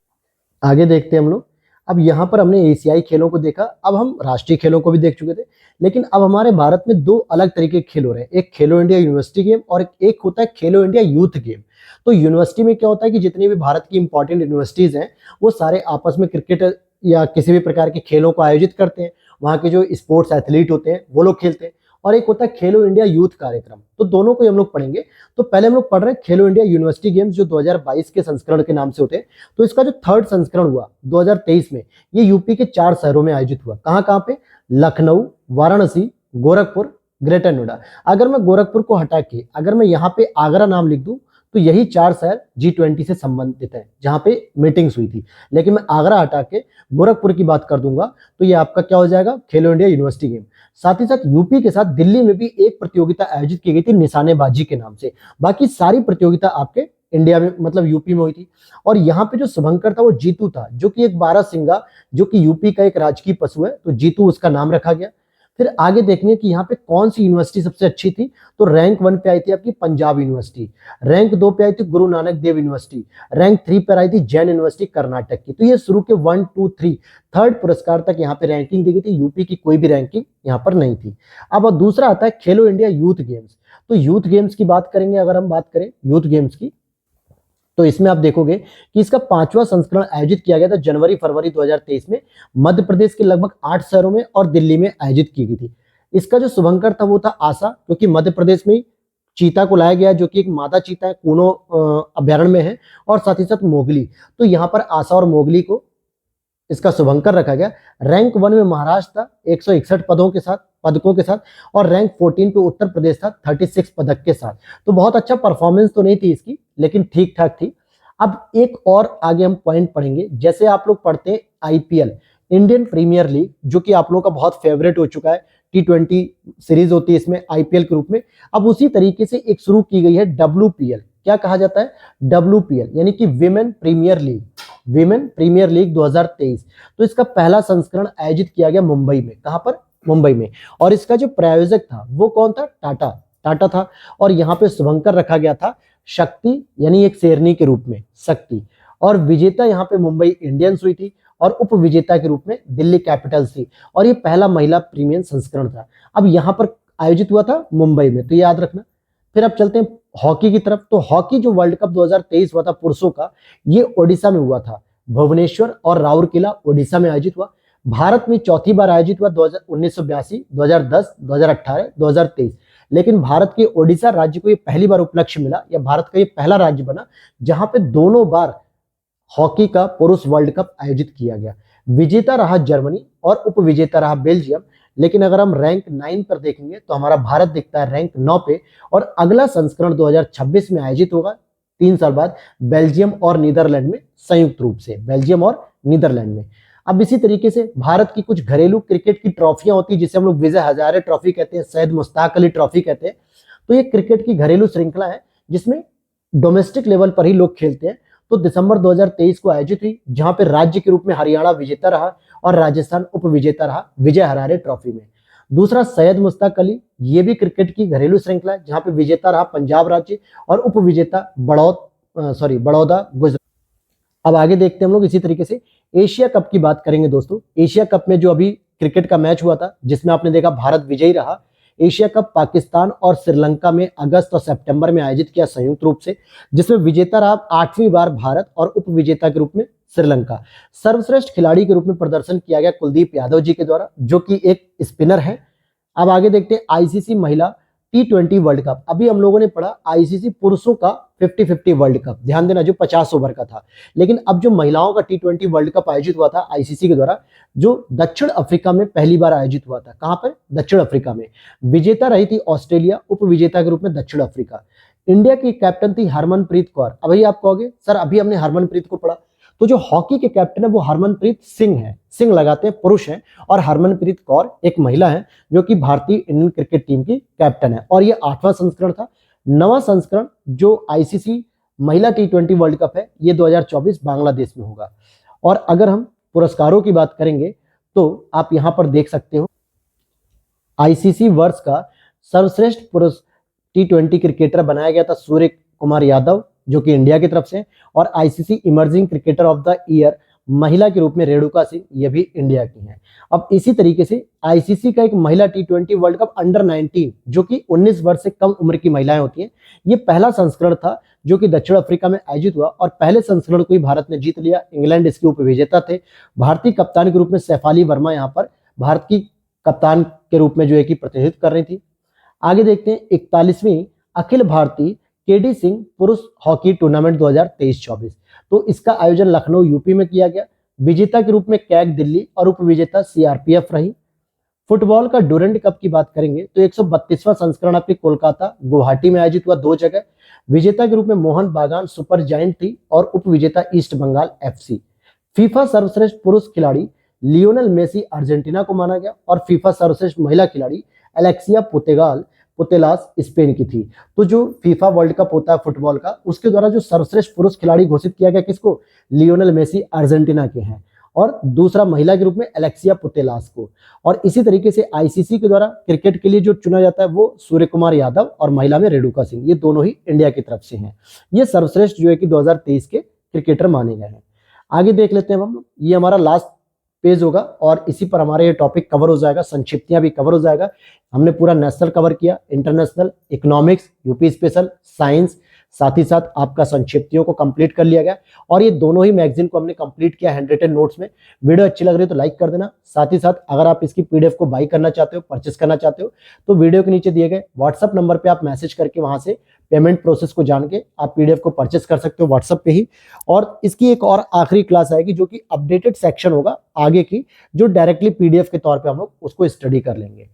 आगे देखते हैं हम लोग। अब यहाँ पर हमने एशियाई खेलों को देखा, अब हम राष्ट्रीय खेलों को भी देख चुके थे। लेकिन अब हमारे भारत में दो अलग तरीके के खेल हो रहे हैं, एक खेलो इंडिया यूनिवर्सिटी गेम और एक होता है खेलो इंडिया यूथ गेम। तो यूनिवर्सिटी में क्या होता है कि जितनी भी भारत की इंपॉर्टेंट यूनिवर्सिटीज हैं वो सारे आपस में क्रिकेट या किसी भी प्रकार के खेलों को आयोजित करते हैं। वहाँ के जो स्पोर्ट्स एथलीट होते हैं वो लोग खेलते हैं। और एक होता है खेलो इंडिया यूथ कार्यक्रम, तो दोनों को हम लोग पढ़ेंगे। तो पहले हम लोग पढ़ रहे हैं खेलो इंडिया यूनिवर्सिटी गेम्स, जो 2022 के संस्करण के नाम से होते हैं। तो इसका जो 3rd संस्करण हुआ 2023 में, ये यूपी के 4 शहरों में आयोजित हुआ। कहाँ कहाँ पे? लखनऊ, वाराणसी, गोरखपुर, ग्रेटर नोएडा। अगर मैं गोरखपुर को हटा के अगर मैं यहाँ पे आगरा नाम लिख दूं तो यही 4 शहर G20 से संबंधित है जहां पे मीटिंग्स हुई थी। लेकिन मैं आगरा हटा के गोरखपुर की बात कर दूंगा तो ये आपका क्या हो जाएगा? खेलो इंडिया यूनिवर्सिटी गेम। साथ ही साथ यूपी के साथ दिल्ली में भी एक प्रतियोगिता आयोजित की गई थी निशानेबाजी के नाम से। बाकी सारी प्रतियोगिता आपके इंडिया में मतलब यूपी में हुई थी। और यहाँ पे जो शुभंकर था वो जीतू था, जो कि एक बारहसिंगा, जो कि यूपी का एक राजकीय पशु है, तो जीतू उसका नाम रखा गया। फिर आगे देखेंगे कि यहाँ पे कौन सी यूनिवर्सिटी सबसे अच्छी थी। तो रैंक 1 पे आई थी आपकी पंजाब यूनिवर्सिटी, रैंक 2 पे आई थी गुरु नानक देव यूनिवर्सिटी, रैंक 3 पर आई थी जैन यूनिवर्सिटी कर्नाटक की। तो ये शुरू के 1, 2, 3 3rd पुरस्कार तक यहाँ पे रैंकिंग दी गई थी। यूपी की कोई भी रैंकिंग यहाँ पर नहीं थी। अब दूसरा आता है खेलो इंडिया यूथ गेम्स। तो यूथ गेम्स की बात करेंगे, अगर हम बात करें यूथ गेम्स की, तो इसमें आप देखोगे कि इसका 5वां संस्करण आयोजित किया गया था जनवरी-फरवरी 2023 में। मध्य प्रदेश के लगभग 8 शहरों में और दिल्ली में आयोजित की गई थी। इसका जो शुभंकर था वो था आशा, क्योंकि मध्य प्रदेश में ही चीता को लाया गया जो कि एक मादा चीता है, कूनो अभ्यारण्य में है, और साथ ही साथ मोगली। तो यहाँ पर आशा और मोगली को इसका शुभंकर रखा गया। रैंक 1 में महाराष्ट्र था 161 पदकों के साथ, और रैंक 14 पे उत्तर प्रदेश था 36 पदक के साथ। तो बहुत अच्छा परफॉर्मेंस तो नहीं थी इसकी, लेकिन ठीक ठाक थी। अब एक और आगे हम पॉइंट पढ़ेंगे, जैसे आप लोग पढ़ते हैं आईपीएल, इंडियन प्रीमियर लीग, जो कि आप लोगों का बहुत फेवरेट हो चुका है, T20 सीरीज होती है इसमें आईपीएल के रूप में। अब उसी तरीके से एक शुरू की गई है WPL। क्या कहा जाता है? WPL यानी कि women premiere league, women premiere league 2023। तो इसका पहला संस्करण आयोजित किया गया मुंबई में। कहां पर? मुंबई में। और इसका जो प्रायोजक था वो कौन था? टाटा था। और यहाँ पे शुभंकर रखा गया था शक्ति, यानी एक शेरनी के रूप में शक्ति। और विजेता यहाँ पे मुंबई इंडियंस हुई थी, और उप विजेता के रूप में दिल्ली कैपिटल्स थी। और ये पहला महिला प्रीमियर संस्करण था। अब यहाँ पर आयोजित हुआ था मुंबई में, तो याद रखना। फिर अब चलते हैं हॉकी की तरफ। तो हॉकी जो वर्ल्ड कप 2023 हुआ था पुरुषों का, ये ओडिशा में हुआ था। भुवनेश्वर और राउरकेला ओडिशा में आयोजित हुआ। भारत में चौथी बार आयोजित हुआ 1982, 2010, 2018, 2023। लेकिन भारत के ओडिशा राज्य को ये पहली बार उपलक्ष्य मिला, या भारत का ये पहला राज्य बना जहां पे दोनों बार हॉकी का पुरुष वर्ल्ड कप आयोजित किया गया। विजेता रहा जर्मनी और उप विजेता रहा बेल्जियम। लेकिन अगर हम रैंक 9 पर देखेंगे तो हमारा भारत दिखता है रैंक 9 पे। और अगला संस्करण 2026 में आयोजित होगा 3 साल बाद, बेल्जियम और नीदरलैंड में संयुक्त रूप से, बेल्जियम और नीदरलैंड में। अब इसी तरीके से भारत की कुछ घरेलू क्रिकेट की ट्रॉफियां होती है, जिसे हम लोग विजय हजारे ट्रॉफी कहते हैं, सैयद मुश्ताक अली ट्रॉफी कहते हैं। तो ये क्रिकेट की घरेलू श्रृंखला है जिसमें डोमेस्टिक लेवल पर ही लोग खेलते हैं। तो दिसंबर 2023 को आयोजित हुई, जहां पे राज्य के रूप में हरियाणा विजेता रहा और राजस्थान उप विजेता रहा विजय हजारे ट्रॉफी में। दूसरा सैयद मुश्ताक अली, ये भी क्रिकेट की घरेलू श्रृंखला है, जहां पे विजेता रहा पंजाब राज्य और उप विजेता बड़ौदा गुजरात। अब आगे देखते हैं हम लोग इसी तरीके से एशिया कप की बात करेंगे दोस्तों। एशिया कप में जो अभी क्रिकेट का मैच हुआ था, जिसमें आपने देखा भारत विजयी रहा। एशिया कप पाकिस्तान और श्रीलंका में अगस्त और सितंबर में आयोजित किया संयुक्त रूप से, जिसमें विजेता रहा 8वीं बार भारत और उप विजेता के रूप में श्रीलंका। सर्वश्रेष्ठ खिलाड़ी के रूप में प्रदर्शन किया गया कुलदीप यादव जी के द्वारा, जो कि एक स्पिनर है। अब आगे देखते हैं आईसीसी महिला T20 वर्ल्ड कप। अभी हम लोगों ने पढ़ा आईसीसी पुरुषों का 50-50 वर्ल्ड कप, ध्यान देना, जो 50 ओवर का था। लेकिन अब जो महिलाओं का T20 वर्ल्ड कप आयोजित हुआ था आईसीसी के द्वारा, जो दक्षिण अफ्रीका में पहली बार आयोजित हुआ था। कहां पर? दक्षिण अफ्रीका में। विजेता रही थी ऑस्ट्रेलिया, उप विजेता के रूप में दक्षिण अफ्रीका। इंडिया की कैप्टन थी हरमनप्रीत कौर। अभी आप कहोगे सर अभी हमने हरमनप्रीत को पढ़ा, तो जो हॉकी के कैप्टन है वो हरमनप्रीत सिंह है, सिंह लगाते हैं, पुरुष हैं। और हरमनप्रीत कौर एक महिला है जो कि भारतीय इंडियन क्रिकेट टीम की कैप्टन है। और ये 8वां संस्करण था। 9वां संस्करण जो आईसीसी महिला T20 वर्ल्ड कप है, ये 2024 बांग्लादेश में होगा। और अगर हम पुरस्कारों की बात करेंगे तो आप यहां पर देख सकते हो आईसीसी वर्ष का सर्वश्रेष्ठ पुरुष T20 क्रिकेटर बनाया गया था सूर्य कुमार यादव, जो कि इंडिया की तरफ से। और ICC emerging cricketer of the year महिला के रूप में रेणुका सिंह, ये भी इंडिया की हैं। अब इसी तरीके से आईसीसी का एक महिला T20 वर्ल्ड कप अंडर 19, जो कि 19 वर्ष से कम उम्र की महिलाएं होती हैं, ये पहला संस्करण था जो कि दक्षिण अफ्रीका में आयोजित हुआ। और पहले संस्करण को ही भारत ने जीत लिया। इंग्लैंड इसके उप विजेता थे। भारतीय कप्तान के रूप में सैफाली वर्मा यहाँ पर भारत की कप्तान के रूप में जो है कि प्रतिनिधित्व कर रही थी। आगे देखते हैं 41वीं अखिल भारतीय केडी सिंह पुरुष हॉकी टूर्नामेंट 2023-24। तो इसका आयोजन लखनऊ यूपी में किया गया। विजेता के रूप में कैग दिल्ली और उप विजेता सीआरपीएफ रही। फुटबॉल का डूरेंट कप की बात करेंगे तो 132वां संस्करण आपके कोलकाता गुवाहाटी में आयोजित हुआ 2 जगह। विजेता के रूप में मोहन बागान सुपर जायंट थी और उप विजेता ईस्ट बंगाल एफसी। फीफा सर्वश्रेष्ठ पुरुष खिलाड़ी लियोनेल मेसी अर्जेंटीना को माना गया। और फीफा सर्वश्रेष्ठ महिला खिलाड़ी एलेक्सिया पुतेलास स्पेन की थी। तो जो फीफा वर्ल्ड कप होता है फुटबॉल का, उसके द्वारा जो सर्वश्रेष्ठ पुरुष खिलाड़ी घोषित किया गया किसको? लियोनेल मेसी अर्जेंटीना के हैं। और दूसरा महिला के रूप में एलेक्सिया पुतेलास को। और इसी तरीके से आईसीसी के द्वारा क्रिकेट के लिए जो चुना जाता है वो सूर्य कुमार यादव, और महिला में रेणुका सिंह, ये दोनों ही इंडिया की तरफ से हैं। ये सर्वश्रेष्ठ जो है कि 2023 के क्रिकेटर माने गए हैं। आगे देख लेते हैं हम, ये हमारा लास्ट पेज होगा और इसी पर हमारा ये टॉपिक कवर हो जाएगा, संक्षिप्तियां भी कवर हो जाएगा। हमने पूरा नेशनल कवर किया, international, economics, UP special, science, साथ ही साथ आपका संक्षिप्तियों को कंप्लीट कर लिया गया और ये दोनों ही मैगजीन को हमने कंप्लीट किया हैंड रिटन नोट्स में। वीडियो अच्छी लग रही है तो लाइक कर देना। साथ ही साथ अगर आप इसकी पीडीएफ को बाई करना चाहते हो, परचेस करना चाहते हो, तो वीडियो के नीचे दिए गए व्हाट्सएप नंबर पे आप मैसेज करके वहां से पेमेंट प्रोसेस को जान के आप पीडीएफ को परचेस कर सकते हो व्हाट्सएप पे ही। और इसकी एक और आखिरी क्लास आएगी जो कि अपडेटेड सेक्शन होगा आगे की, जो डायरेक्टली पीडीएफ के तौर पे हम लोग उसको स्टडी कर लेंगे।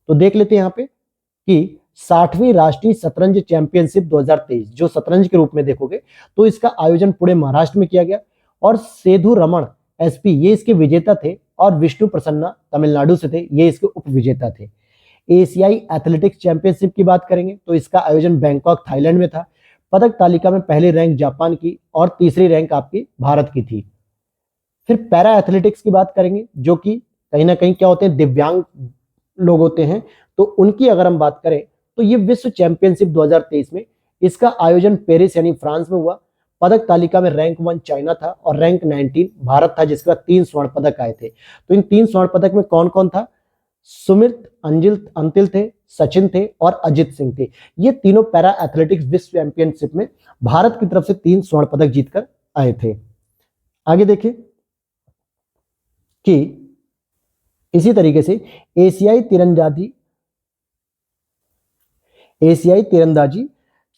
तो देख लेते हैं यहाँ पे कि 60वीं राष्ट्रीय शतरंज चैंपियनशिप 2023 जो शतरंज के रूप में देखोगे तो इसका आयोजन पुणे महाराष्ट्र में किया गया और सेधु रमन एसपी ये इसके विजेता थे और विष्णु प्रसन्ना तमिलनाडु से थे, ये इसके उप विजेता थे। एशियाई एथलेटिक्स चैंपियनशिप की बात करेंगे तो इसका आयोजन बैंकॉक थाईलैंड में था। पदक तालिका में पहली रैंक जापान की और तीसरी रैंक आपकी भारत की थी। फिर पैरा एथलेटिक्स की बात करेंगे जो कि कहीं ना कहीं क्या होते हैं, दिव्यांग लोग होते हैं, तो उनकी अगर हम बात करें तो ये विश्व चैंपियनशिप 2023 में इसका आयोजन पेरिस यानी फ्रांस में हुआ। पदक तालिका में रैंक 1 चाइना था और रैंक 19 भारत था, जिसके बाद 3 स्वर्ण पदक आए थे। तो इन 3 स्वर्ण पदक में कौन कौन था? सुमित अंतिल थे, सचिन थे और अजित सिंह थे। ये तीनों पैरा एथलेटिक्स विश्व चैंपियनशिप में भारत की तरफ से 3 स्वर्ण पदक जीतकर आए थे। आगे देखिए कि इसी तरीके से एशियाई तीरंदाजी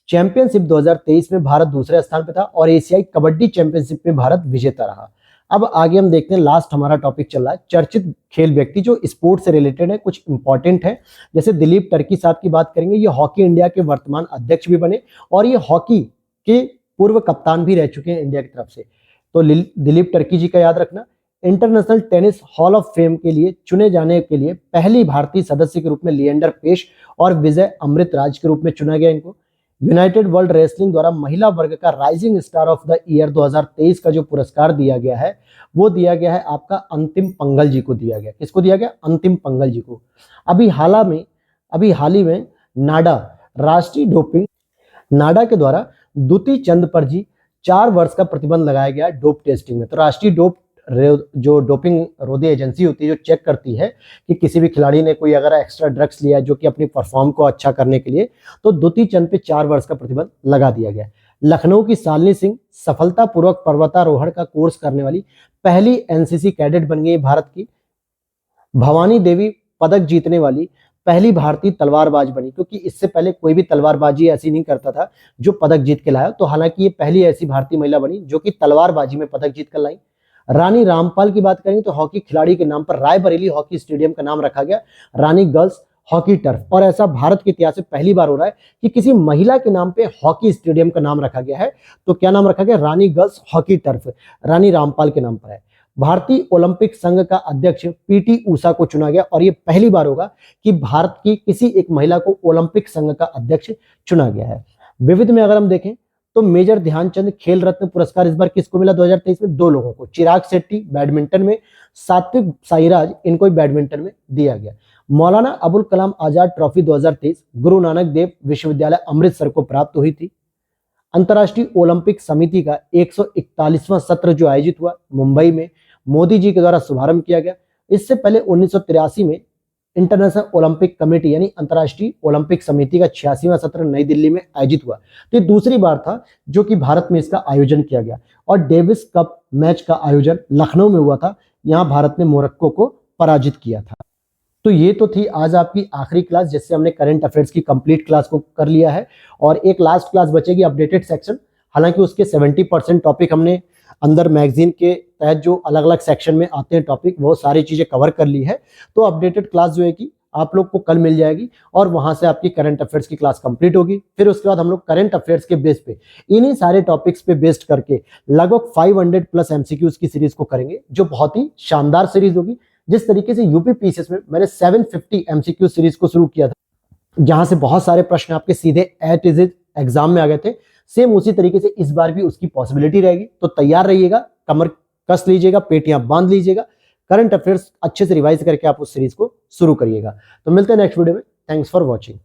चैंपियनशिप 2023 में भारत दूसरे स्थान पे था और एशियाई कबड्डी चैंपियनशिप में भारत विजेता रहा। अब आगे हम देखते हैं, लास्ट हमारा टॉपिक चल रहा है चर्चित खेल व्यक्ति जो स्पोर्ट्स से रिलेटेड है, कुछ इंपॉर्टेंट है। जैसे दिलीप टर्की साहब की बात करेंगे, ये हॉकी इंडिया के वर्तमान अध्यक्ष भी बने और ये हॉकी के पूर्व कप्तान भी रह चुके हैं इंडिया की तरफ से। तो दिलीप टर्की जी का याद रखना। International tennis hall of fame के लिए चुने जाने के लिए पहली भारतीय सदस्य के रूप में लिएंडर पेश और विजय अमृतराज के रूप में चुना गया इनको। यूनाइटेड वर्ल्ड रेसलिंग द्वारा महिला वर्ग का rising star of the year 2023 का जो पुरस्कार दिया गया है वो दिया गया है आपका अंतिम पंघल जी को दिया गया। किसको दिया गया? अंतिम पंघल जी को। अभी हाल ही में नाडा के द्वारा दुती चंद पर जी 4 वर्ष का प्रतिबंध लगाया गया डोप टेस्टिंग में। तो राष्ट्रीय जो डोपिंग रोधी एजेंसी होती है जो चेक करती है कि किसी भी खिलाड़ी ने कोई अगर एक्स्ट्रा ड्रग्स लिया जो कि अपनी परफॉर्म को अच्छा करने के लिए, तो दुती चंद पे 4 वर्ष का प्रतिबंध लगा दिया गया। लखनऊ की शालिनी सिंह सफलतापूर्वक पर्वतारोहण का कोर्स करने वाली पहली एनसीसी कैडेट बन गई भारत की। भवानी देवी पदक जीतने वाली पहली भारतीय तलवारबाज बनी, क्योंकि इससे पहले कोई भी तलवारबाजी ऐसी नहीं करता था जो पदक जीत के लाया। तो हालांकि ये पहली ऐसी भारतीय महिला बनी जो कि तलवारबाजी में पदक जीत कर लाई। रानी रामपाल की बात करेंगे तो हॉकी खिलाड़ी के नाम पर रायबरेली हॉकी स्टेडियम का नाम रखा गया रानी गर्ल्स हॉकी टर्फ। और ऐसा भारत के इतिहास में पहली बार हो रहा है कि किसी महिला के नाम पे हॉकी स्टेडियम का नाम रखा गया है। तो क्या नाम रखा गया? रानी girls hockey turf, Rani Rampal के नाम पर है। भारतीय ओलंपिक संघ का अध्यक्ष पीटी ऊषा को चुना गया और ये पहली बार होगा कि भारत की किसी एक महिला को ओलंपिक संघ का अध्यक्ष चुना गया है। विविध में अगर हम देखें तो मेजर ध्यानचंद खेल रत्न पुरस्कार इस बार किसको मिला 2023 में? 2 लोगों को, चिराग शेट्टी बैडमिंटन में, सात्विक साईराज इनको बैडमिंटन में दिया गया। मौलाना अबुल कलाम आजाद ट्रॉफी 2023 गुरु नानक देव विश्वविद्यालय अमृतसर को प्राप्त हुई थी। अंतर्राष्ट्रीय ओलंपिक समिति का 141वां सत्र जो आयोजित हुआ मुंबई में, मोदी जी के द्वारा शुभारंभ किया गया। इससे पहले 1983 में इंटरनेशनल ओलंपिक कमेटी यानी अंतर्राष्ट्रीय ओलंपिक समिति का 86वां सत्र नई दिल्ली में आयोजित हुआ। तो ये दूसरी बार था जो कि भारत में इसका आयोजन किया गया। और डेविस कप मैच का आयोजन लखनऊ में हुआ था, यहाँ भारत ने मोरक्को को पराजित किया था। तो ये तो थी आज आपकी आखिरी क्लास, जिससे हमने करंट अफेयर्स की कंप्लीट क्लास को कर लिया है और एक लास्ट क्लास बचेगी अपडेटेड सेक्शन। हालांकि उसके 70% टॉपिक हमने अंदर मैगजीन के तहत जो अलग अलग सेक्शन में आते हैं टॉपिक, वो सारी चीजें कवर कर ली है। तो अपडेटेड क्लास जो है कि आप लोग को कल मिल जाएगी और वहां से आपकी करंट अफेयर्स की क्लास कंप्लीट होगी। फिर उसके बाद हम लोग करंट अफेयर्स के बेस पे इन्हीं सारे टॉपिक्स पे बेस्ड करके लगभग 500+ एमसीक्यूज की सीरीज को करेंगे, जो बहुत ही शानदार सीरीज होगी। जिस तरीके से यूपी पीसीएस में मैंने 750 एमसीक्यू सीरीज को शुरू किया था, जहां से बहुत सारे प्रश्न आपके सीधे एट इज एग्जाम में आ गए थे, सेम उसी तरीके से इस बार भी उसकी पॉसिबिलिटी रहेगी। तो तैयार रहिएगा, कमर कस लीजिएगा, पेटियां बांध लीजिएगा, करंट अफेयर्स अच्छे से रिवाइज करके आप उस सीरीज को शुरू करिएगा। तो मिलते हैं नेक्स्ट वीडियो में। Thanks for watching.